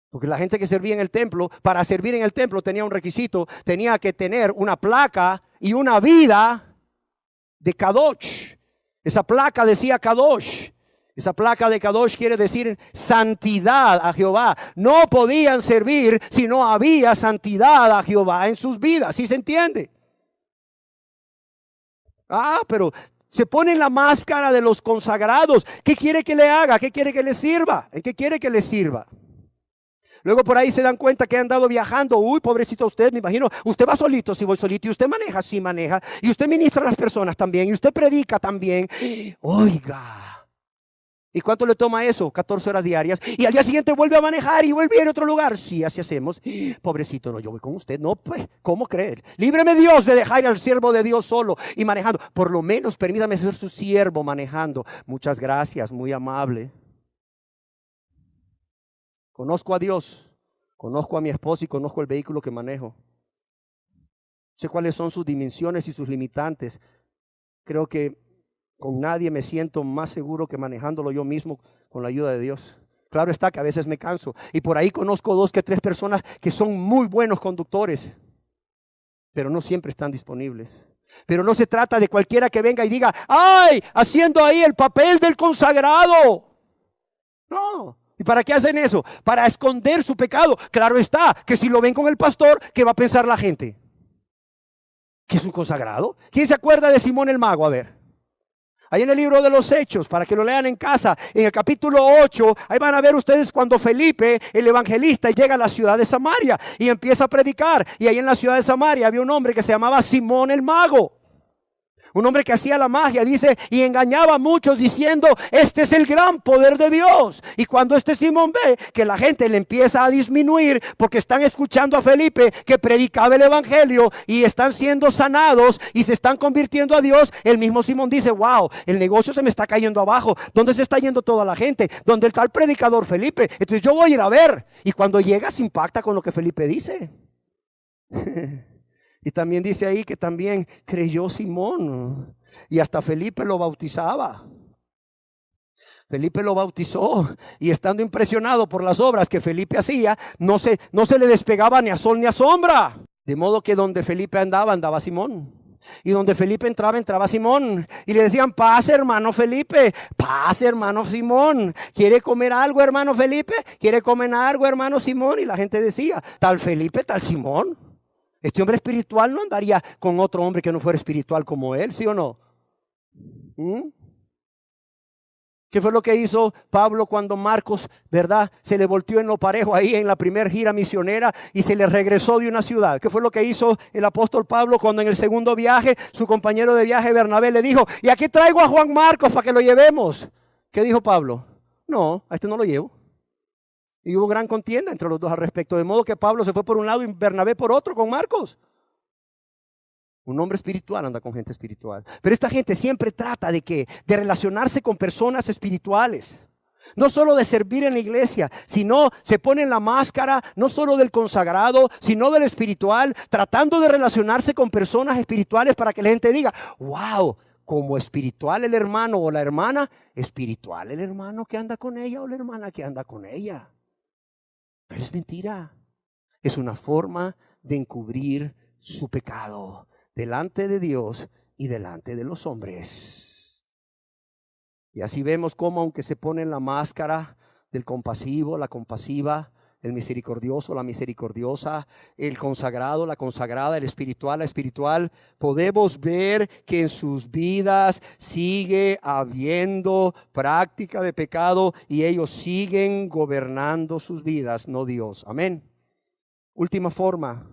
Porque la gente que servía en el templo, para servir en el templo tenía un requisito, tenía que tener una placa y una vida de Kadosh. Esa placa decía Kadosh. Esa placa de Kadosh quiere decir santidad a Jehová. No podían servir si no había santidad a Jehová en sus vidas. ¿Sí se entiende? Ah, pero se ponen la máscara de los consagrados. ¿Qué quiere que le haga? ¿Qué quiere que le sirva? ¿En qué quiere que le sirva? Luego por ahí se dan cuenta que han andado viajando. Uy, pobrecito usted, me imagino. Usted va solito, si voy solito. Y usted maneja, sí maneja. Y usted ministra a las personas también. Y usted predica también. Oiga. ¿Y cuánto le toma eso? 14 horas diarias. Y al día siguiente vuelve a manejar y vuelve a ir a otro lugar. Sí, así hacemos. Pobrecito, no, yo voy con usted. No, pues, ¿cómo creer? Líbreme Dios de dejar al siervo de Dios solo y manejando. Por lo menos permítame ser su siervo manejando. Muchas gracias, muy amable. Conozco a Dios, conozco a mi esposo y conozco el vehículo que manejo. Sé cuáles son sus dimensiones y sus limitantes. Creo que con nadie me siento más seguro que manejándolo yo mismo con la ayuda de Dios. Claro está que a veces me canso. Y por ahí conozco 2 que 3 personas que son muy buenos conductores, pero no siempre están disponibles. Pero no se trata de cualquiera que venga y diga, ¡ay! Haciendo ahí el papel del consagrado. No. ¿Y para qué hacen eso? Para esconder su pecado. Claro está que si lo ven con el pastor, ¿qué va a pensar la gente? ¿Que es un consagrado? ¿Quién se acuerda de Simón el Mago? A ver. Ahí en el libro de los Hechos, para que lo lean en casa, en el capítulo 8, ahí van a ver ustedes cuando Felipe, el evangelista, llega a la ciudad de Samaria y empieza a predicar. Y ahí en la ciudad de Samaria había un hombre que se llamaba Simón el Mago. Un hombre que hacía la magia, dice, y engañaba a muchos diciendo, este es el gran poder de Dios. Y cuando este Simón ve que la gente le empieza a disminuir porque están escuchando a Felipe que predicaba el evangelio y están siendo sanados y se están convirtiendo a Dios, el mismo Simón dice, wow, el negocio se me está cayendo abajo. ¿Dónde se está yendo toda la gente? ¿Dónde está el predicador Felipe? Entonces yo voy a ir a ver. Y cuando llega se impacta con lo que Felipe dice. Y también dice ahí que también creyó Simón y hasta Felipe lo bautizaba. Felipe lo bautizó y estando impresionado por las obras que Felipe hacía, no se le despegaba ni a sol ni a sombra. De modo que donde Felipe andaba, andaba Simón. Y donde Felipe entraba, entraba Simón. Y le decían, pase hermano Felipe, pase hermano Simón. ¿Quiere comer algo hermano Felipe? ¿Quiere comer algo hermano Simón? Y la gente decía, tal Felipe, tal Simón. Este hombre espiritual no andaría con otro hombre que no fuera espiritual como él, ¿sí o no? ¿Qué fue lo que hizo Pablo cuando Marcos, verdad, se le volteó en lo parejo ahí en la primera gira misionera y se le regresó de una ciudad? ¿Qué fue lo que hizo el apóstol Pablo cuando en el segundo viaje su compañero de viaje Bernabé le dijo, y aquí traigo a Juan Marcos para que lo llevemos? ¿Qué dijo Pablo? No, a este no lo llevo. Y hubo gran contienda entre los dos al respecto, de modo que Pablo se fue por un lado y Bernabé por otro con Marcos. Un hombre espiritual anda con gente espiritual. Pero esta gente siempre trata de relacionarse con personas espirituales. No solo de servir en la iglesia, sino se ponen la máscara, no solo del consagrado, sino del espiritual, tratando de relacionarse con personas espirituales para que la gente diga, wow, como espiritual el hermano o la hermana, espiritual el hermano que anda con ella o la hermana que anda con ella. Pero es mentira. Es una forma de encubrir su pecado delante de Dios y delante de los hombres. Y así vemos cómo, aunque se ponen la máscara del compasivo, la compasiva, el misericordioso, la misericordiosa, el consagrado, la consagrada, el espiritual, la espiritual, podemos ver que en sus vidas sigue habiendo práctica de pecado y ellos siguen gobernando sus vidas, no Dios. Amén. Última forma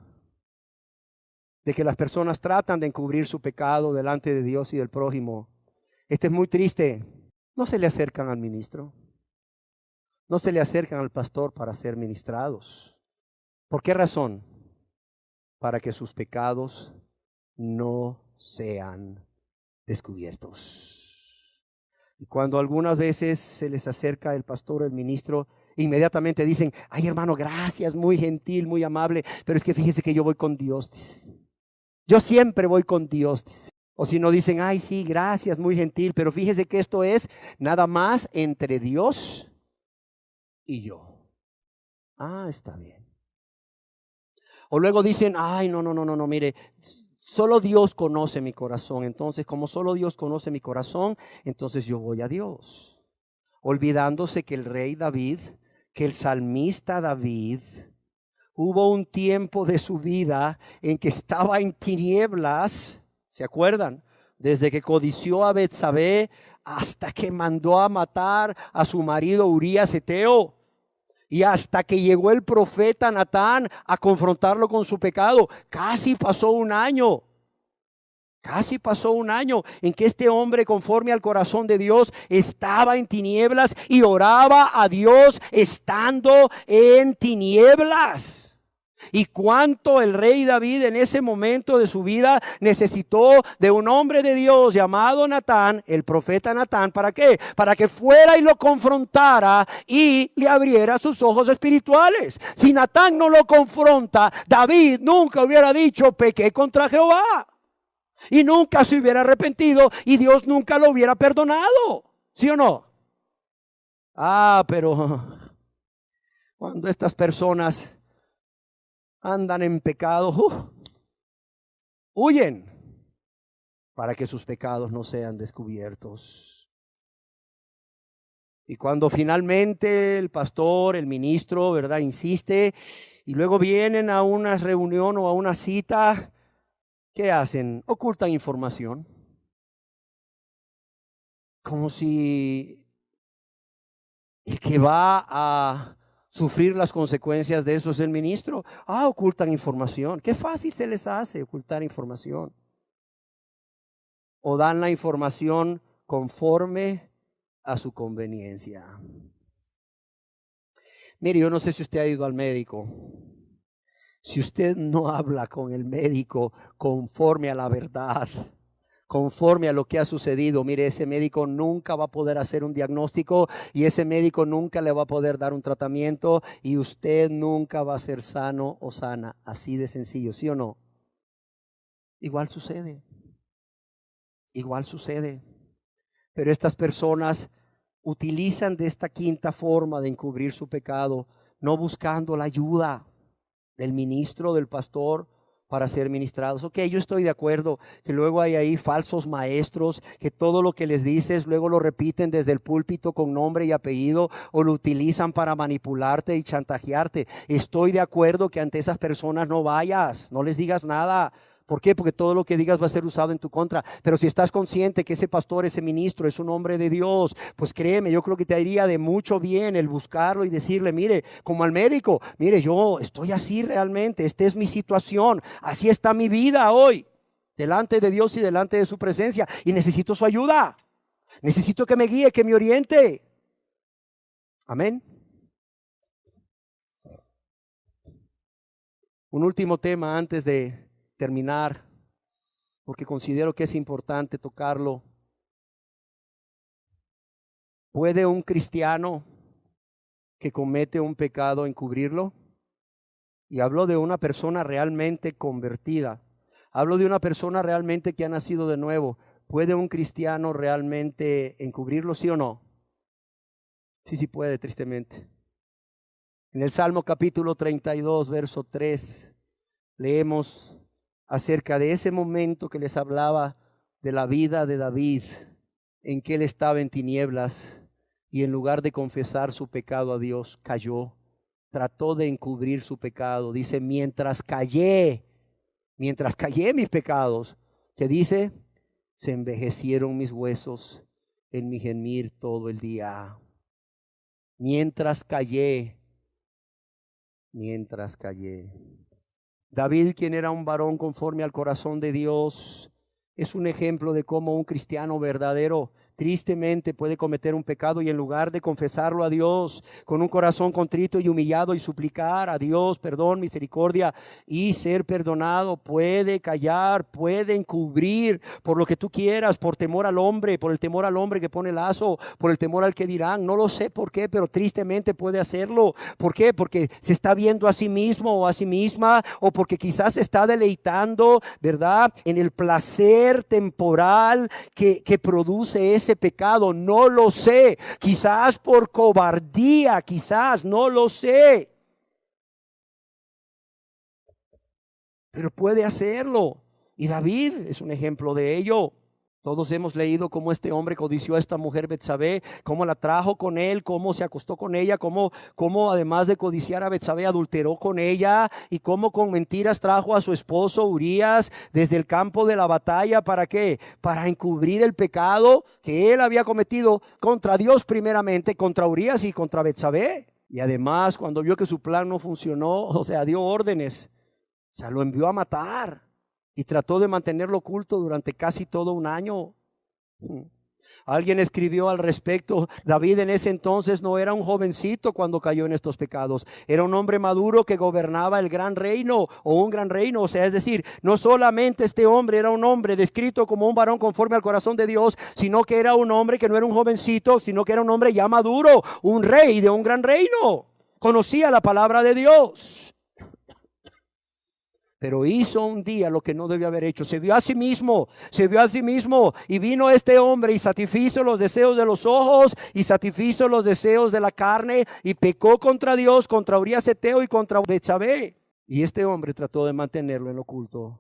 de que las personas tratan de encubrir su pecado delante de Dios y del prójimo. Este es muy triste. No se le acercan al ministro. No se le acercan al pastor para ser ministrados. ¿Por qué razón? Para que sus pecados no sean descubiertos. Y cuando algunas veces se les acerca el pastor o el ministro, inmediatamente dicen: ay, hermano, gracias, muy gentil, muy amable, pero es que fíjese que yo voy con Dios. Yo siempre voy con Dios. O si no, dicen: ay, sí, gracias, muy gentil, pero fíjese que esto es nada más entre Dios y yo. Ah, está bien. O luego dicen: ay, no, mire, solo Dios conoce mi corazón. Entonces, como solo Dios conoce mi corazón, entonces yo voy a Dios. Olvidándose que el rey David, que el salmista David, hubo un tiempo de su vida en que estaba en tinieblas. ¿Se acuerdan? Desde que codició a Betsabé hasta que mandó a matar a su marido Urías Eteo. Y hasta que llegó el profeta Natán a confrontarlo con su pecado. Casi pasó un año. Casi pasó un año en que este hombre, conforme al corazón de Dios, estaba en tinieblas y oraba a Dios estando en tinieblas. Y cuánto el rey David en ese momento de su vida necesitó de un hombre de Dios llamado Natán, el profeta Natán. ¿Para qué? Para que fuera y lo confrontara y le abriera sus ojos espirituales. Si Natán no lo confronta, David nunca hubiera dicho: pequé contra Jehová. Y nunca se hubiera arrepentido y Dios nunca lo hubiera perdonado. ¿Sí o no? Pero cuando estas personas andan en pecado, huyen para que sus pecados no sean descubiertos. Y cuando finalmente el pastor, el ministro, ¿verdad?, insiste, y luego vienen a una reunión o a una cita, ¿qué hacen? Ocultan información. Como si el que va a sufrir las consecuencias de eso es el ministro. Ocultan información. Qué fácil se les hace ocultar información. O dan la información conforme a su conveniencia. Mire, yo no sé si usted ha ido al médico. Si usted no habla con el médico conforme a la verdad, conforme a lo que ha sucedido, mire, ese médico nunca va a poder hacer un diagnóstico y ese médico nunca le va a poder dar un tratamiento y usted nunca va a ser sano o sana. Así de sencillo, ¿sí o no? Igual sucede. Igual sucede. Pero estas personas utilizan de esta quinta forma de encubrir su pecado, no buscando la ayuda del ministro, del pastor, para ser ministrados. Ok, yo estoy de acuerdo que luego hay ahí falsos maestros que todo lo que les dices luego lo repiten desde el púlpito con nombre y apellido o lo utilizan para manipularte y chantajearte. Estoy de acuerdo que ante esas personas no vayas, no les digas nada. ¿Por qué? Porque todo lo que digas va a ser usado en tu contra. Pero si estás consciente que ese pastor, ese ministro es un hombre de Dios, pues créeme, yo creo que te iría de mucho bien el buscarlo y decirle: mire, como al médico, mire, yo estoy así realmente, esta es mi situación, así está mi vida hoy, delante de Dios y delante de su presencia, y necesito su ayuda, necesito que me guíe, que me oriente. Amén. Un último tema antes de terminar, porque considero que es importante tocarlo. ¿Puede un cristiano que comete un pecado encubrirlo? Y hablo de una persona realmente convertida. Hablo de una persona realmente que ha nacido de nuevo. ¿Puede un cristiano realmente encubrirlo, sí o no? Sí puede, tristemente. En el Salmo capítulo 32, verso 3, leemos acerca de ese momento que les hablaba de la vida de David, en que él estaba en tinieblas y en lugar de confesar su pecado a Dios, cayó, trató de encubrir su pecado. Dice, mientras callé mis pecados, que dice, se envejecieron mis huesos en mi gemir todo el día. Mientras callé. David, quien era un varón conforme al corazón de Dios, es un ejemplo de cómo un cristiano verdadero tristemente puede cometer un pecado y en lugar de confesarlo a Dios con un corazón contrito y humillado y suplicar a Dios perdón, misericordia y ser perdonado, puede callar, puede encubrir por lo que tú quieras, por temor al hombre, por el temor al hombre que pone lazo, por el temor al que dirán. No lo sé por qué, pero tristemente puede hacerlo. ¿Por qué? Porque se está viendo a sí mismo o a sí misma, o porque quizás se está deleitando, ¿verdad?, en el placer temporal que produce ese pecado. No lo sé, quizás por cobardía, quizás, no lo sé, pero puede hacerlo. Y David es un ejemplo de ello. Todos hemos leído cómo este hombre codició a esta mujer Betsabé, cómo la trajo con él, cómo se acostó con ella, cómo además de codiciar a Betsabé adulteró con ella, y cómo con mentiras trajo a su esposo Urías desde el campo de la batalla. ¿Para qué? Para encubrir el pecado que él había cometido contra Dios primeramente, contra Urías y contra Betsabé. Y además, cuando vio que su plan no funcionó, o sea, dio órdenes, o sea, lo envió a matar. Y trató de mantenerlo oculto durante casi todo un año. Alguien escribió al respecto: David en ese entonces no era un jovencito cuando cayó en estos pecados. Era un hombre maduro que gobernaba el gran reino, o un gran reino. O sea, es decir, no solamente este hombre era un hombre descrito como un varón conforme al corazón de Dios, sino que era un hombre que no era un jovencito, sino que era un hombre ya maduro, un rey de un gran reino. Conocía la palabra de Dios. Pero hizo un día lo que no debió haber hecho. Se vio a sí mismo y vino este hombre y satisfizo los deseos de los ojos y satisfizo los deseos de la carne y pecó contra Dios, contra Urías Eteo y contra Betsabé. Y este hombre trató de mantenerlo en oculto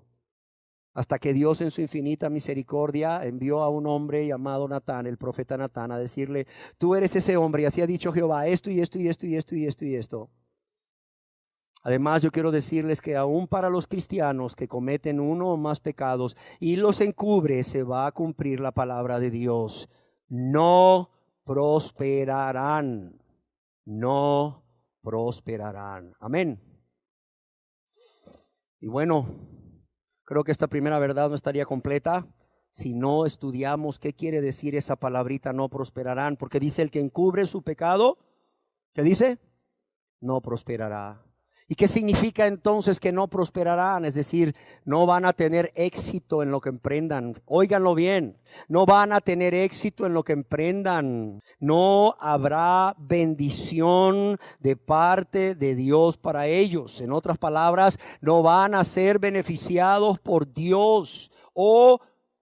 hasta que Dios en su infinita misericordia envió a un hombre llamado Natán, el profeta Natán, a decirle: tú eres ese hombre y así ha dicho Jehová esto y esto y esto y esto y esto y esto. Además, yo quiero decirles que aún para los cristianos que cometen uno o más pecados y los encubre, se va a cumplir la palabra de Dios. No prosperarán. No prosperarán. Amén. Y bueno, creo que esta primera verdad no estaría completa si no estudiamos qué quiere decir esa palabrita no prosperarán. Porque dice: el que encubre su pecado, ¿qué dice? No prosperará. ¿Y qué significa entonces que no prosperarán? Es decir, no van a tener éxito en lo que emprendan. Óiganlo bien, no van a tener éxito en lo que emprendan. No habrá bendición de parte de Dios para ellos. En otras palabras, no van a ser beneficiados por Dios. O,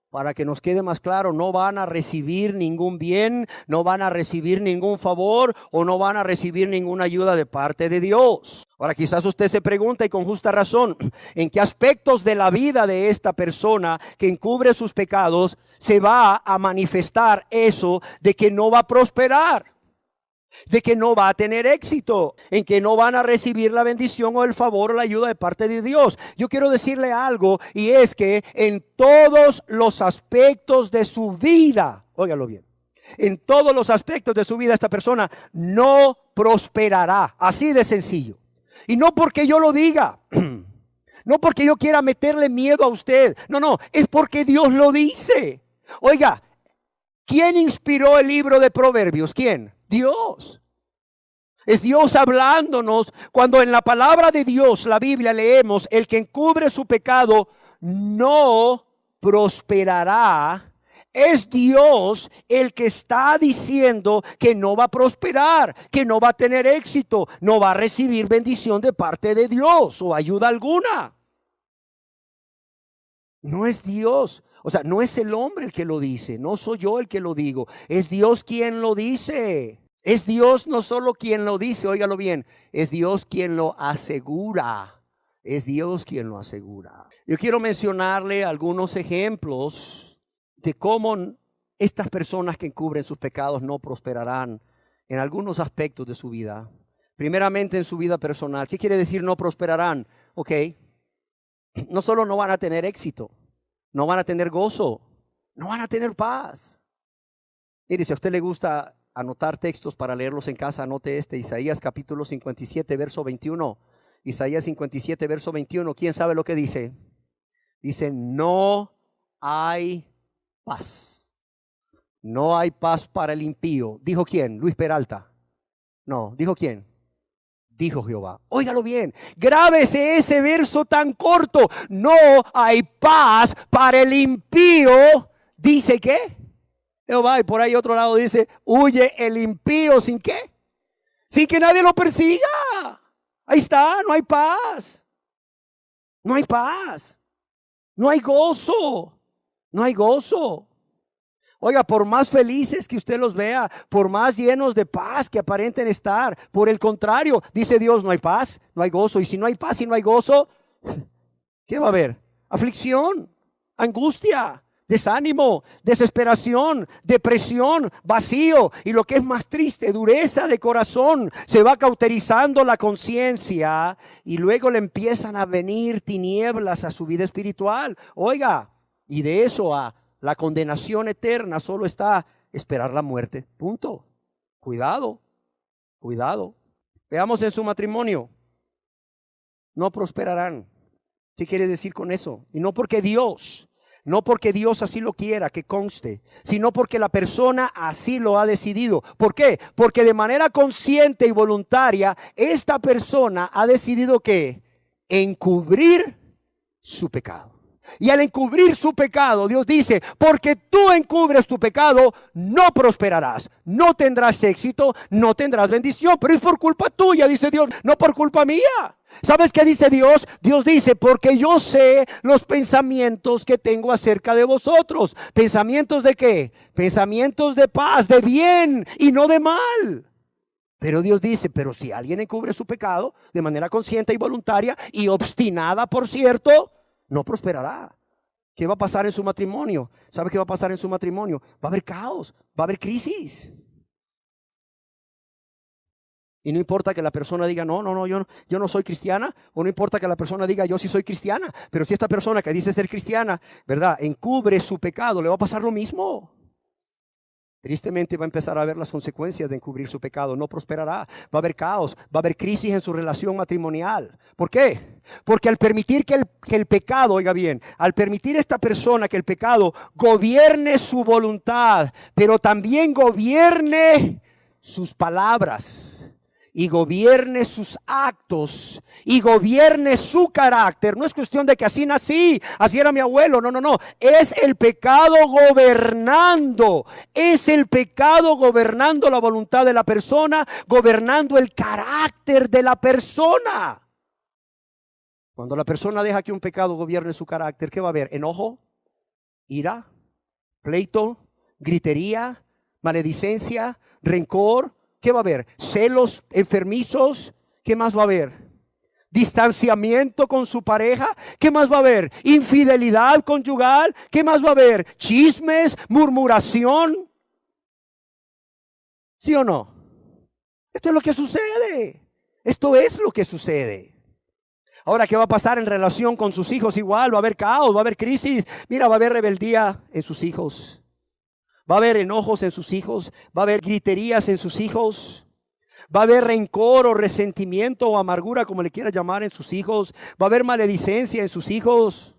para que nos quede más claro, no van a recibir ningún bien, no van a recibir ningún favor o no van a recibir ninguna ayuda de parte de Dios. Ahora, quizás usted se pregunta, y con justa razón, ¿en qué aspectos de la vida de esta persona que encubre sus pecados se va a manifestar eso de que no va a prosperar? De que no va a tener éxito, en que no van a recibir la bendición o el favor o la ayuda de parte de Dios. Yo quiero decirle algo, y es que en todos los aspectos de su vida, óigalo bien, en todos los aspectos de su vida esta persona no prosperará, así de sencillo. Y no porque yo lo diga, no porque yo quiera meterle miedo a usted, no, es porque Dios lo dice. Oiga, ¿quién inspiró el libro de Proverbios? ¿Quién? Dios. Es Dios hablándonos. Cuando en la palabra de Dios, la Biblia, leemos: el que encubre su pecado no prosperará. Es Dios el que está diciendo que no va a prosperar, que no va a tener éxito, no va a recibir bendición de parte de Dios o ayuda alguna. No es Dios. O sea, no es el hombre el que lo dice, no soy yo el que lo digo, es Dios quien lo dice. Es Dios no solo quien lo dice, óigalo bien, es Dios quien lo asegura. Es Dios quien lo asegura. Yo quiero mencionarle algunos ejemplos de cómo estas personas que encubren sus pecados no prosperarán en algunos aspectos de su vida. Primeramente en su vida personal. ¿Qué quiere decir no prosperarán? Ok, no solo no van a tener éxito, no van a tener gozo, no van a tener paz. Mire, si a usted le gusta anotar textos para leerlos en casa, anote este, Isaías capítulo 57, verso 21. Isaías 57, verso 21. ¿Quién sabe lo que dice? Dice, no hay paz. No hay paz para el impío. ¿Dijo quién? Luis Peralta. No, ¿dijo quién? Dijo Jehová. Óigalo bien, grábese ese verso tan corto. No hay paz para el impío. ¿Dice qué? Jehová. Y por ahí otro lado dice, huye el impío. ¿Sin qué? Sin que nadie lo persiga. Ahí está, no hay paz. No hay paz. No hay gozo. No hay gozo. Oiga, por más felices que usted los vea, por más llenos de paz que aparenten estar, por el contrario, dice Dios, no hay paz, no hay gozo. Y si no hay paz y no hay gozo, ¿qué va a haber? Aflicción, angustia, desánimo, desesperación, depresión, vacío. Y lo que es más triste, dureza de corazón. Se va cauterizando la conciencia y luego le empiezan a venir tinieblas a su vida espiritual. Oiga, y de eso a la condenación eterna solo está esperar la muerte. Punto. Cuidado, cuidado. Veamos en su matrimonio. No prosperarán. ¿Qué quiere decir con eso? Y no porque Dios así lo quiera, que conste, sino porque la persona así lo ha decidido. ¿Por qué? Porque de manera consciente y voluntaria, esta persona ha decidido que encubrir su pecado. Y al encubrir su pecado, Dios dice, porque tú encubres tu pecado, no prosperarás, no tendrás éxito, no tendrás bendición. Pero es por culpa tuya, dice Dios, no por culpa mía. ¿Sabes qué dice Dios? Dios dice, porque yo sé los pensamientos que tengo acerca de vosotros. ¿Pensamientos de qué? Pensamientos de paz, de bien y no de mal. Pero Dios dice, pero si alguien encubre su pecado de manera consciente y voluntaria y obstinada, por cierto, no prosperará. ¿Qué va a pasar en su matrimonio? ¿Sabe qué va a pasar en su matrimonio? Va a haber caos, va a haber crisis. Y no importa que la persona diga, no, yo no soy cristiana. O no importa que la persona diga, yo sí soy cristiana. Pero si esta persona que dice ser cristiana, ¿verdad?, encubre su pecado, le va a pasar lo mismo. Tristemente va a empezar a ver las consecuencias de encubrir su pecado. No prosperará, va a haber caos, va a haber crisis en su relación matrimonial. ¿Por qué? Porque al permitir que el pecado, oiga bien, al permitir a esta persona que el pecado gobierne su voluntad, pero también gobierne sus palabras, y gobierne sus actos, y gobierne su carácter. No es cuestión de que así nací, así era mi abuelo, no. Es el pecado gobernando, es el pecado gobernando la voluntad de la persona, gobernando el carácter de la persona. Cuando la persona deja que un pecado gobierne su carácter, ¿qué va a haber? Enojo, ira, pleito, gritería, maledicencia, rencor. ¿Qué va a haber? Celos enfermizos. ¿Qué más va a haber? Distanciamiento con su pareja. ¿Qué más va a haber? Infidelidad conyugal. ¿Qué más va a haber? Chismes, murmuración. ¿Sí o no? Esto es lo que sucede. Esto es lo que sucede. Ahora, ¿qué va a pasar en relación con sus hijos? Igual, va a haber caos, va a haber crisis. Mira, va a haber rebeldía en sus hijos. Va a haber enojos en sus hijos, va a haber griterías en sus hijos, va a haber rencor o resentimiento o amargura, como le quiera llamar, en sus hijos, va a haber maledicencia en sus hijos.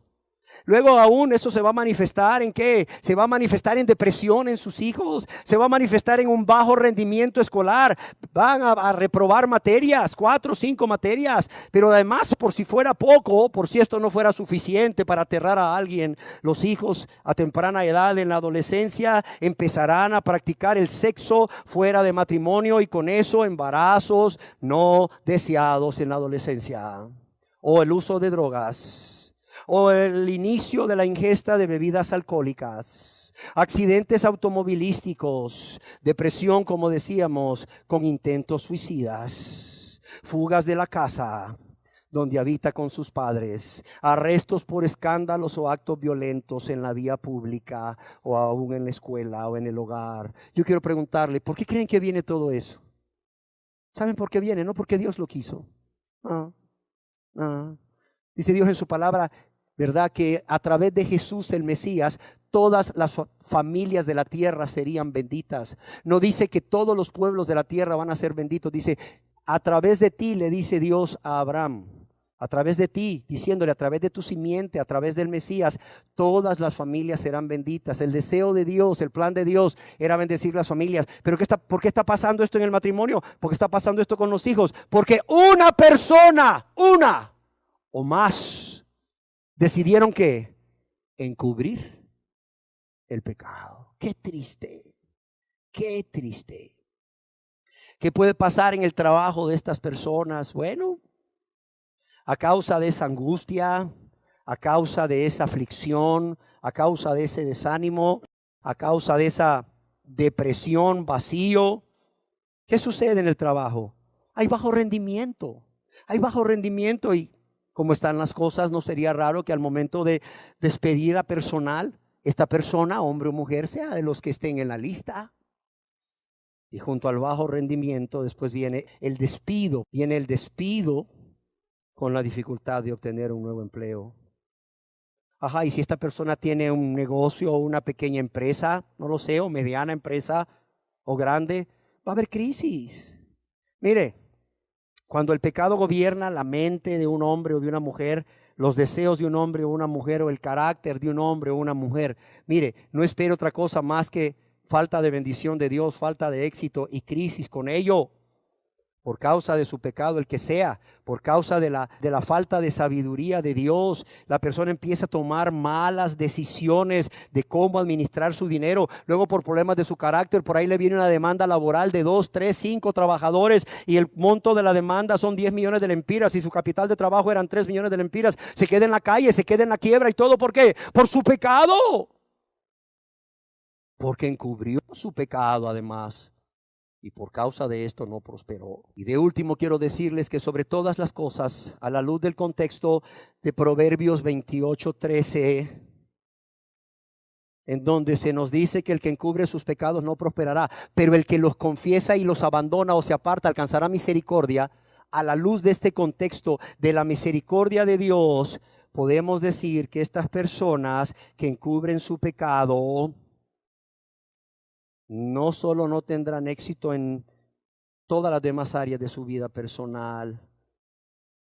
Luego aún eso se va a manifestar ¿en qué? Se va a manifestar en depresión en sus hijos, se va a manifestar en un bajo rendimiento escolar, van a reprobar materias, 4 o 5 materias, pero además, por si fuera poco, por si esto no fuera suficiente para aterrar a alguien, los hijos a temprana edad en la adolescencia empezarán a practicar el sexo fuera de matrimonio y con eso embarazos no deseados en la adolescencia, o el uso de drogas, o el inicio de la ingesta de bebidas alcohólicas, accidentes automovilísticos, depresión, como decíamos, con intentos suicidas, fugas de la casa donde habita con sus padres, arrestos por escándalos o actos violentos en la vía pública o aún en la escuela o en el hogar. Yo quiero preguntarle, ¿por qué creen que viene todo eso? ¿Saben por qué viene? No porque Dios lo quiso. Dice Dios en su palabra, ¿verdad? Que a través de Jesús el Mesías, todas las familias de la tierra serían benditas. No dice que todos los pueblos de la tierra van a ser benditos. Dice, a través de ti, le dice Dios a Abraham, a través de ti, diciéndole, a través de tu simiente, a través del Mesías, todas las familias serán benditas. El deseo de Dios, el plan de Dios era bendecir las familias. Pero ¿por qué está pasando esto en el matrimonio? ¿Por qué está pasando esto con los hijos? Porque una persona, una o más, decidieron que encubrir el pecado. Qué triste, qué triste. ¿Qué puede pasar en el trabajo de estas personas? Bueno, a causa de esa angustia, a causa de esa aflicción, a causa de ese desánimo, a causa de esa depresión, vacío. ¿Qué sucede en el trabajo? Hay bajo rendimiento. Hay bajo rendimiento y como están las cosas, no sería raro que al momento de despedir a personal, esta persona, hombre o mujer, sea de los que estén en la lista. Y junto al bajo rendimiento después viene el despido con la dificultad de obtener un nuevo empleo. Ajá, y si esta persona tiene un negocio o una pequeña empresa, no lo sé, o mediana empresa o grande, va a haber crisis. Mire, cuando el pecado gobierna la mente de un hombre o de una mujer, los deseos de un hombre o una mujer o el carácter de un hombre o una mujer, mire, no espere otra cosa más que falta de bendición de Dios, falta de éxito y crisis con ello. Por causa de su pecado, el que sea, por causa de la falta de sabiduría de Dios, la persona empieza a tomar malas decisiones de cómo administrar su dinero. Luego por problemas de su carácter, por ahí le viene una demanda laboral de 2, 3, 5 trabajadores y el monto de la demanda son 10 millones de lempiras y su capital de trabajo eran 3 millones de lempiras. Se queda en la calle, se queda en la quiebra y todo. ¿Por qué? Por su pecado. Porque encubrió su pecado además. Y por causa de esto no prosperó. Y de último quiero decirles que sobre todas las cosas, a la luz del contexto de Proverbios 28:13, en donde se nos dice que el que encubre sus pecados no prosperará, pero el que los confiesa y los abandona o se aparta alcanzará misericordia. A la luz de este contexto de la misericordia de Dios, podemos decir que estas personas que encubren su pecado no solo no tendrán éxito en todas las demás áreas de su vida personal,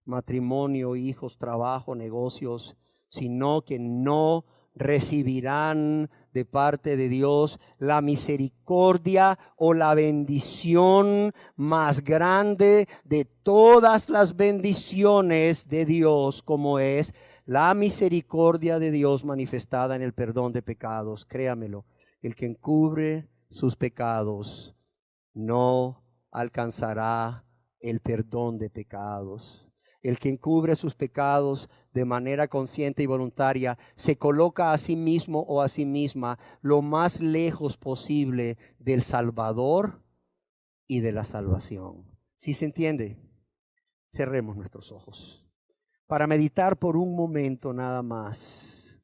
matrimonio, hijos, trabajo, negocios, sino que no recibirán de parte de Dios la misericordia o la bendición más grande de todas las bendiciones de Dios, como es la misericordia de Dios manifestada en el perdón de pecados. Créamelo, el que encubre sus pecados no alcanzará el perdón de pecados. El que encubre sus pecados de manera consciente y voluntaria se coloca a sí mismo o a sí misma lo más lejos posible del Salvador y de la salvación. ¿Sí se entiende? Cerremos nuestros ojos para meditar por un momento nada más.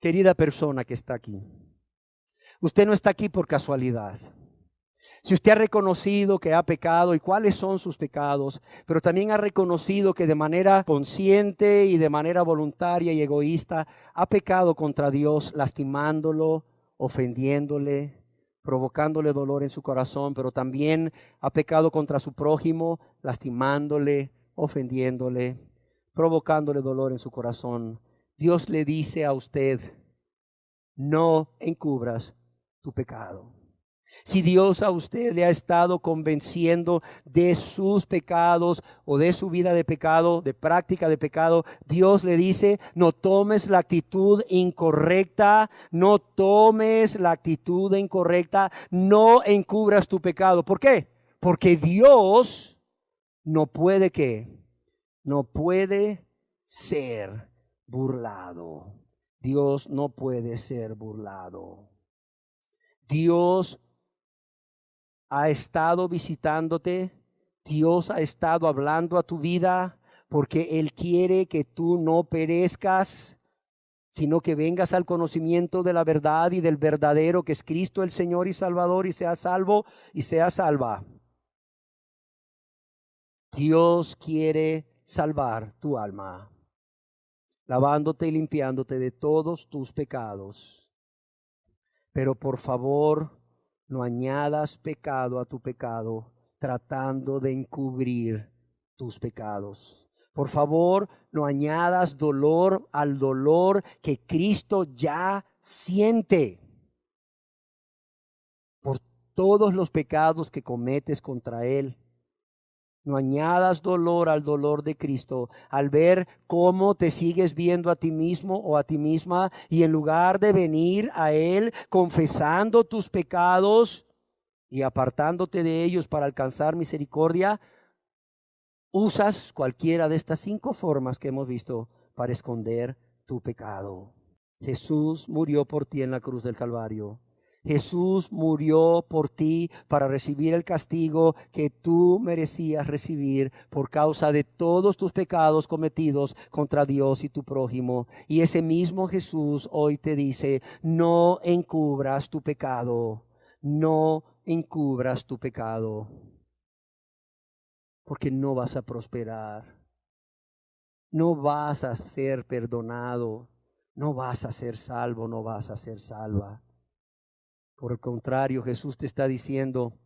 Querida persona que está aquí, usted no está aquí por casualidad. Si usted ha reconocido que ha pecado y cuáles son sus pecados, pero también ha reconocido que de manera consciente y de manera voluntaria y egoísta ha pecado contra Dios, lastimándolo, ofendiéndole, provocándole dolor en su corazón, pero también ha pecado contra su prójimo, lastimándole, ofendiéndole, provocándole dolor en su corazón. Dios le dice a usted, no encubras tu pecado. Si Dios a usted le ha estado convenciendo de sus pecados o de su vida de pecado, de práctica de pecado, Dios le dice, no tomes la actitud incorrecta, no tomes la actitud incorrecta, no encubras tu pecado. ¿Por qué? Porque Dios no puede ¿qué? No puede ser burlado. Dios no puede ser burlado. Dios ha estado visitándote. Dios ha estado hablando a tu vida porque Él quiere que tú no perezcas, sino que vengas al conocimiento de la verdad y del verdadero que es Cristo el Señor y Salvador, y seas salvo y seas salva. Dios quiere salvar tu alma, lavándote y limpiándote de todos tus pecados. Pero por favor, no añadas pecado a tu pecado, tratando de encubrir tus pecados. Por favor, no añadas dolor al dolor que Cristo ya siente por todos los pecados que cometes contra Él. No añadas dolor al dolor de Cristo al ver cómo te sigues viendo a ti mismo o a ti misma, y en lugar de venir a Él confesando tus pecados y apartándote de ellos para alcanzar misericordia, usas cualquiera de estas 5 formas que hemos visto para esconder tu pecado. Jesús murió por ti en la cruz del Calvario. Jesús murió por ti para recibir el castigo que tú merecías recibir por causa de todos tus pecados cometidos contra Dios y tu prójimo. Y ese mismo Jesús hoy te dice: no encubras tu pecado, no encubras tu pecado, porque no vas a prosperar, no vas a ser perdonado, no vas a ser salvo, no vas a ser salva. Por el contrario, Jesús te está diciendo: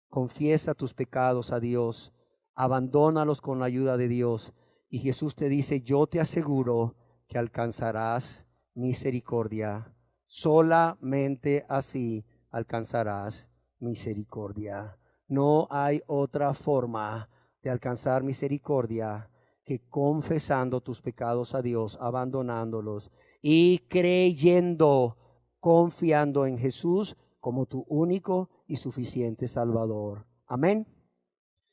confiesa tus pecados a Dios, abandónalos con la ayuda de Dios. Y Jesús te dice: yo te aseguro que alcanzarás misericordia. Solamente así alcanzarás misericordia. No hay otra forma de alcanzar misericordia que confesando tus pecados a Dios, abandonándolos y creyendo, confiando en Jesús como tu único y suficiente Salvador. Amén.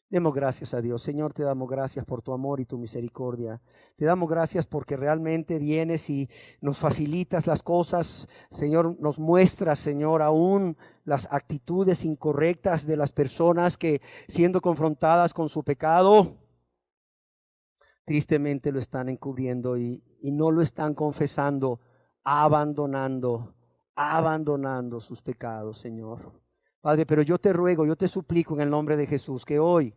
Demos gracias a Dios. Señor, te damos gracias por tu amor y tu misericordia. Te damos gracias porque realmente vienes y nos facilitas las cosas. Señor, nos muestras, Señor, aún las actitudes incorrectas de las personas que, siendo confrontadas con su pecado, tristemente lo están encubriendo y no lo están confesando, abandonando sus pecados, Señor. Padre, pero yo te ruego, yo te suplico en el nombre de Jesús que hoy,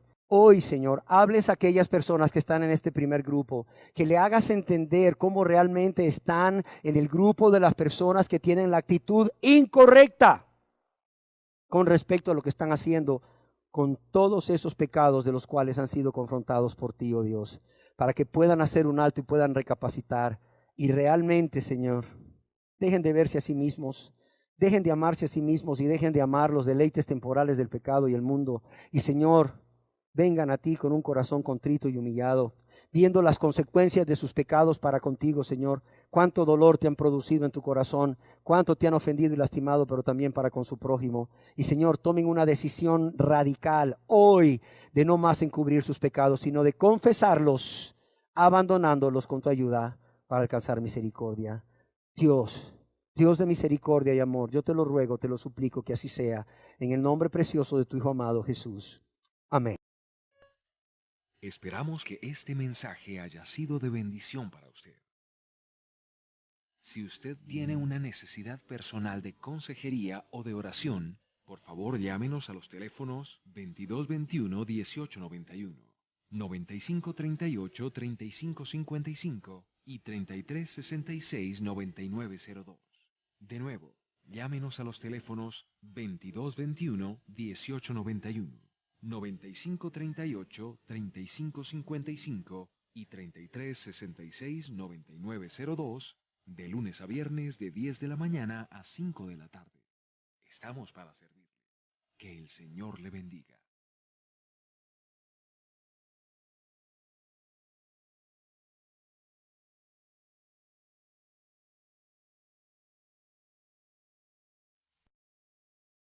Señor, hables a aquellas personas que están en este primer grupo, que le hagas entender cómo realmente están en el grupo de las personas que tienen la actitud incorrecta con respecto a lo que están haciendo con todos esos pecados de los cuales han sido confrontados por ti, oh Dios, para que puedan hacer un alto y puedan recapacitar y realmente, Señor, dejen de verse a sí mismos, dejen de amarse a sí mismos y dejen de amar los deleites temporales del pecado y el mundo. Y Señor, vengan a ti con un corazón contrito y humillado, viendo las consecuencias de sus pecados para contigo, Señor. Cuánto dolor te han producido en tu corazón, cuánto te han ofendido y lastimado, pero también para con su prójimo. Y Señor, tomen una decisión radical hoy de no más encubrir sus pecados, sino de confesarlos, abandonándolos con tu ayuda para alcanzar misericordia. Dios de misericordia y amor, yo te lo ruego, te lo suplico que así sea, en el nombre precioso de tu Hijo amado Jesús. Amén. Esperamos que este mensaje haya sido de bendición para usted. Si usted tiene una necesidad personal de consejería o de oración, por favor llámenos a los teléfonos 2221-1891, 9538-3555 y 3366-9902. De nuevo, llámenos a los teléfonos 2221-1891, 9538-3555 y 3366-9902, de lunes a viernes de 10 de la mañana a 5 de la tarde. Estamos para servirle. Que el Señor le bendiga.